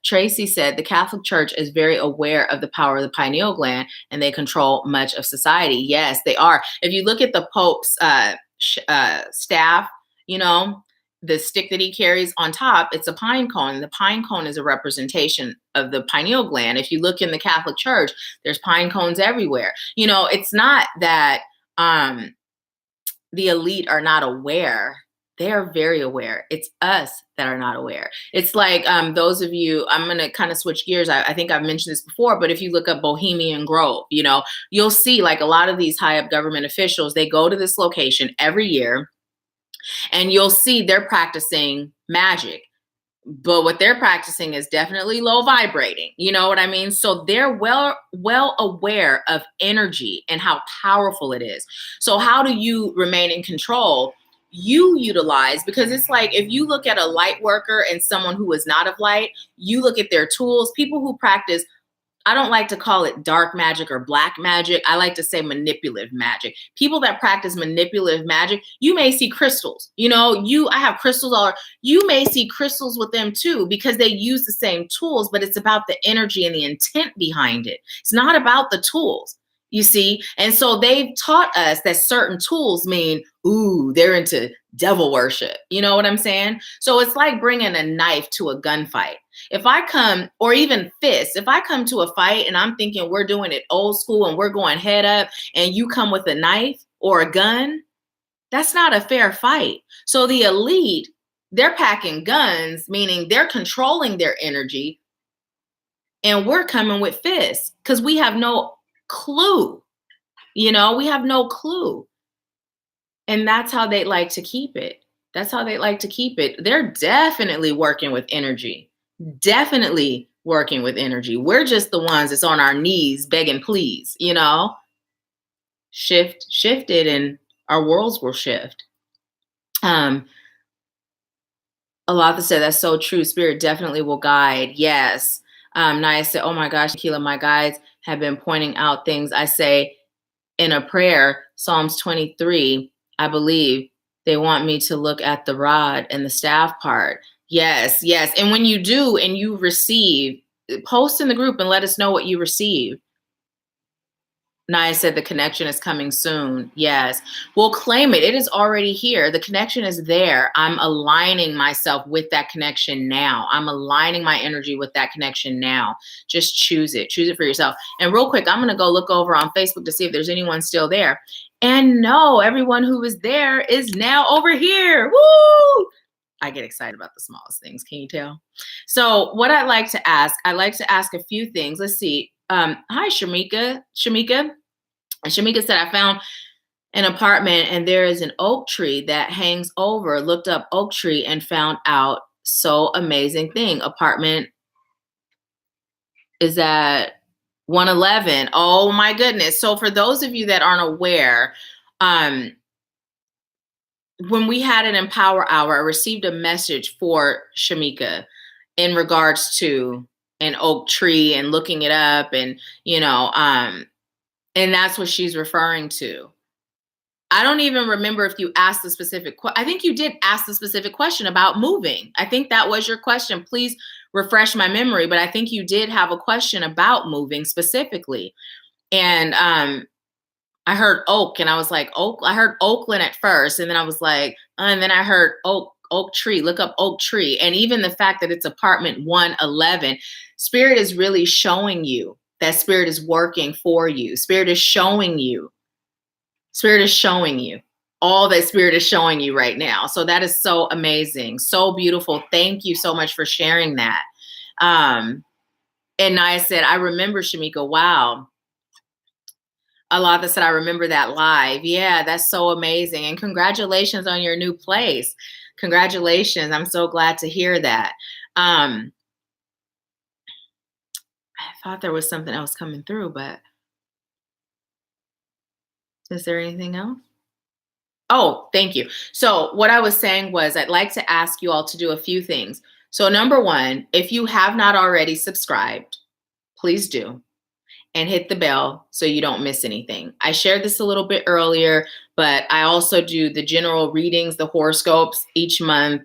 Tracy said the Catholic Church is very aware of the power of the pineal gland and they control much of society. Yes, they are. If you look at the Pope's staff, you know, the stick that he carries on top, it's a pine cone. The pine cone is a representation of the pineal gland. If you look in the Catholic Church, there's pine cones everywhere. You know, it's not that the elite are not aware. They are very aware. It's us that are not aware. It's like those of you, I'm going to kind of switch gears. I think I've mentioned this before, but if you look up Bohemian Grove, you know, you'll see like a lot of these high up government officials, they go to this location every year and you'll see they're practicing magic. But what they're practicing is definitely low vibrating. You know what I mean? So they're well aware of energy and how powerful it is. So how do you remain in control? You utilize, because it's like if you look at a light worker and someone who is not of light, you look at their tools. People who practice, I don't like to call it dark magic or black magic. I like to say manipulative magic. People that practice manipulative magic, you may see crystals. You know, I have crystals all. You may see crystals with them too because they use the same tools, but it's about the energy and the intent behind it. It's not about the tools, you see. And so they've taught us that certain tools mean, ooh, they're into devil worship. You know what I'm saying? So it's like bringing a knife to a gunfight. If I come, or even fists, if I come to a fight and I'm thinking we're doing it old school and we're going head up and you come with a knife or a gun, that's not a fair fight. So the elite, they're packing guns, meaning they're controlling their energy, and we're coming with fists because we have no clue. You know, we have no clue. And that's how they like to keep it. That's how they like to keep it. They're definitely working with energy. Definitely working with energy. We're just the ones that's on our knees begging, please, you know, shift it and our worlds will shift. A lot that said that's so true. Spirit definitely will guide. Yes. Naya said, oh my gosh, Nahkila, my guides have been pointing out things. I say in a prayer, Psalms 23, I believe they want me to look at the rod and the staff part. Yes, yes. And when you do and you receive, post in the group and let us know what you receive. Naya said the connection is coming soon. Yes. We'll claim it. It is already here. The connection is there. I'm aligning myself with that connection now. I'm aligning my energy with that connection now. Just choose it. Choose it for yourself. And real quick, I'm going to go look over on Facebook to see if there's anyone still there. And no, everyone who was there is now over here. Woo! I get excited about the smallest things. Can you tell? So what I'd like to ask a few things. Let's see. Hi, Shamika. And Shamika said, I found an apartment and there is an oak tree that hangs over. Looked up oak tree and found out so amazing thing. Apartment is at 111. Oh my goodness. So for those of you that aren't aware, when we had an Empower Hour, I received a message for Shamika in regards to an oak tree and looking it up and, you know, and that's what she's referring to. I don't even remember if you asked the specific question. I think you did ask the specific question about moving. I think that was your question. Please refresh my memory, but I think you did have a question about moving specifically. And I heard oak and I was like, oak. I heard Oakland at first. And then I was like, and then I heard oak tree, look up oak tree. And even the fact that it's apartment 111, Spirit is really showing you that Spirit is working for you. Spirit is showing you. Spirit is showing you all that Spirit is showing you right now. So that is so amazing. So beautiful. Thank you so much for sharing that. And Naya said, I remember, Shamika, wow. Alana said, I remember that live. Yeah, that's so amazing. And congratulations on your new place. Congratulations. I'm so glad to hear that. I thought there was something else coming through, but is there anything else? Oh, thank you. So what I was saying was I'd like to ask you all to do a few things. So number one, if you have not already subscribed, please do. And hit the bell so you don't miss anything. I shared this a little bit earlier, but I also do the general readings, the horoscopes each month.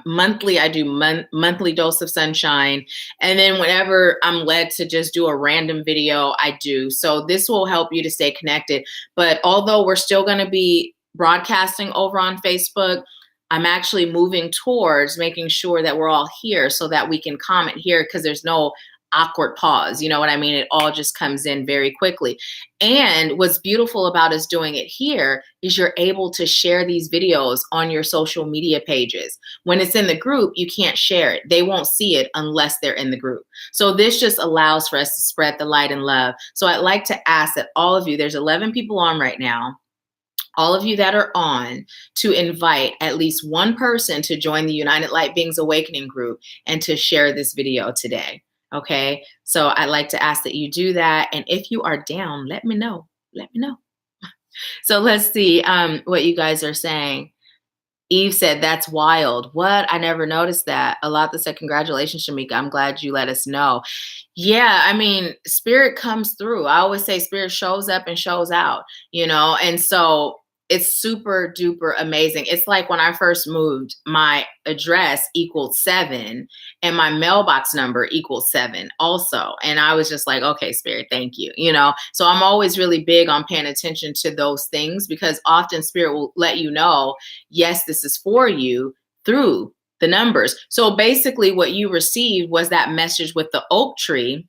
Monthly, I do monthly dose of sunshine. And then whenever I'm led to just do a random video, I do. So this will help you to stay connected. But although we're still going to be broadcasting over on Facebook, I'm actually moving towards making sure that we're all here so that we can comment here, because there's no awkward pause. You know what I mean? It all just comes in very quickly. And what's beautiful about us doing it here is you're able to share these videos on your social media pages. When it's in the group, you can't share it. They won't see it unless they're in the group. So this just allows for us to spread the light and love. So I'd like to ask that all of you, there's 11 people on right now, all of you that are on, to invite at least one person to join the United Light Beings Awakening group and to share this video today. Okay, so I'd like to ask that you do that. And if you are down, let me know. Let me know. So let's see what you guys are saying. Eve said, that's wild. What? I never noticed that. Alata said, congratulations, Shamika. I'm glad you let us know. Yeah, I mean, spirit comes through. I always say spirit shows up and shows out, you know, and so it's super duper amazing. It's like when I first moved, my address equaled 7 and my mailbox number equals 7 also. And I was just like, okay, spirit, thank you. You know, so I'm always really big on paying attention to those things, because often spirit will let you know, yes, this is for you through the numbers. So basically what you received was that message with the oak tree.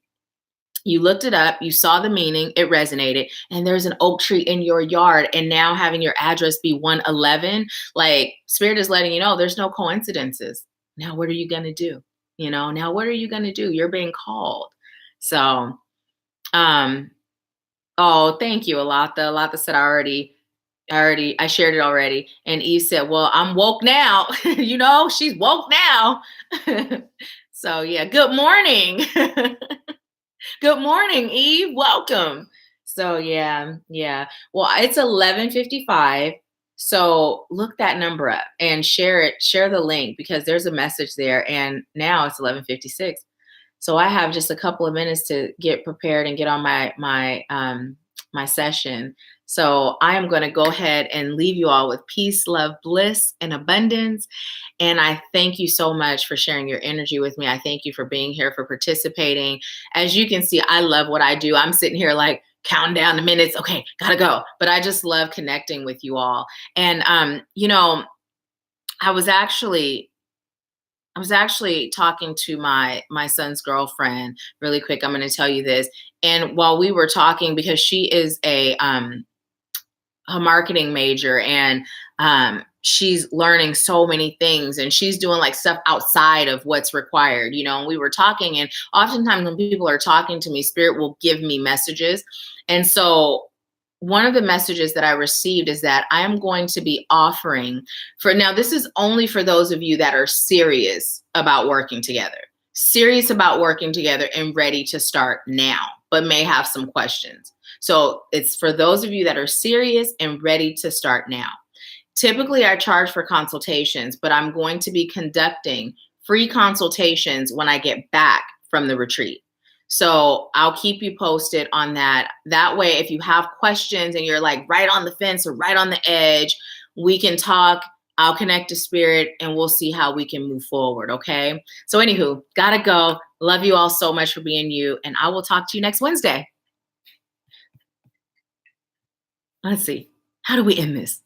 You looked it up, you saw the meaning, it resonated, and there's an oak tree in your yard. And now having your address be 111, like spirit is letting you know there's no coincidences. Now, what are you going to do? You know, now what are you going to do? You're being called. So, oh, thank you, Alata. Alata said, I shared it already. And Eve said, well, I'm woke now. You know, she's woke now. So yeah, good morning. Good morning, Eve. Welcome. So yeah. Well, it's 11:55. So look that number up and share it. Share the link, because there's a message there. And now it's 11:56. So I have just a couple of minutes to get prepared and get on my session. So I am going to go ahead and leave you all with peace, love, bliss, and abundance. And I thank you so much for sharing your energy with me. I thank you for being here, for participating. As you can see, I love what I do. I'm sitting here like counting down the minutes. Okay, gotta go. But I just love connecting with you all. And you know, I was actually talking to my son's girlfriend really quick. I'm going to tell you this. And while we were talking, because she is a marketing major, and she's learning so many things, and she's doing like stuff outside of what's required, you know, and we were talking, and oftentimes when people are talking to me, spirit will give me messages. And so one of the messages that I received is that I am going to be offering now, this is only for those of you that are serious about working together and ready to start now, but may have some questions. So it's for those of you that are serious and ready to start now. Typically, I charge for consultations, but I'm going to be conducting free consultations when I get back from the retreat. So I'll keep you posted on that. That way, if you have questions and you're like right on the fence or right on the edge, we can talk. I'll connect to spirit and we'll see how we can move forward. Okay. So anywho, gotta go. Love you all so much for being you. And I will talk to you next Wednesday. Let's see. How do we end this?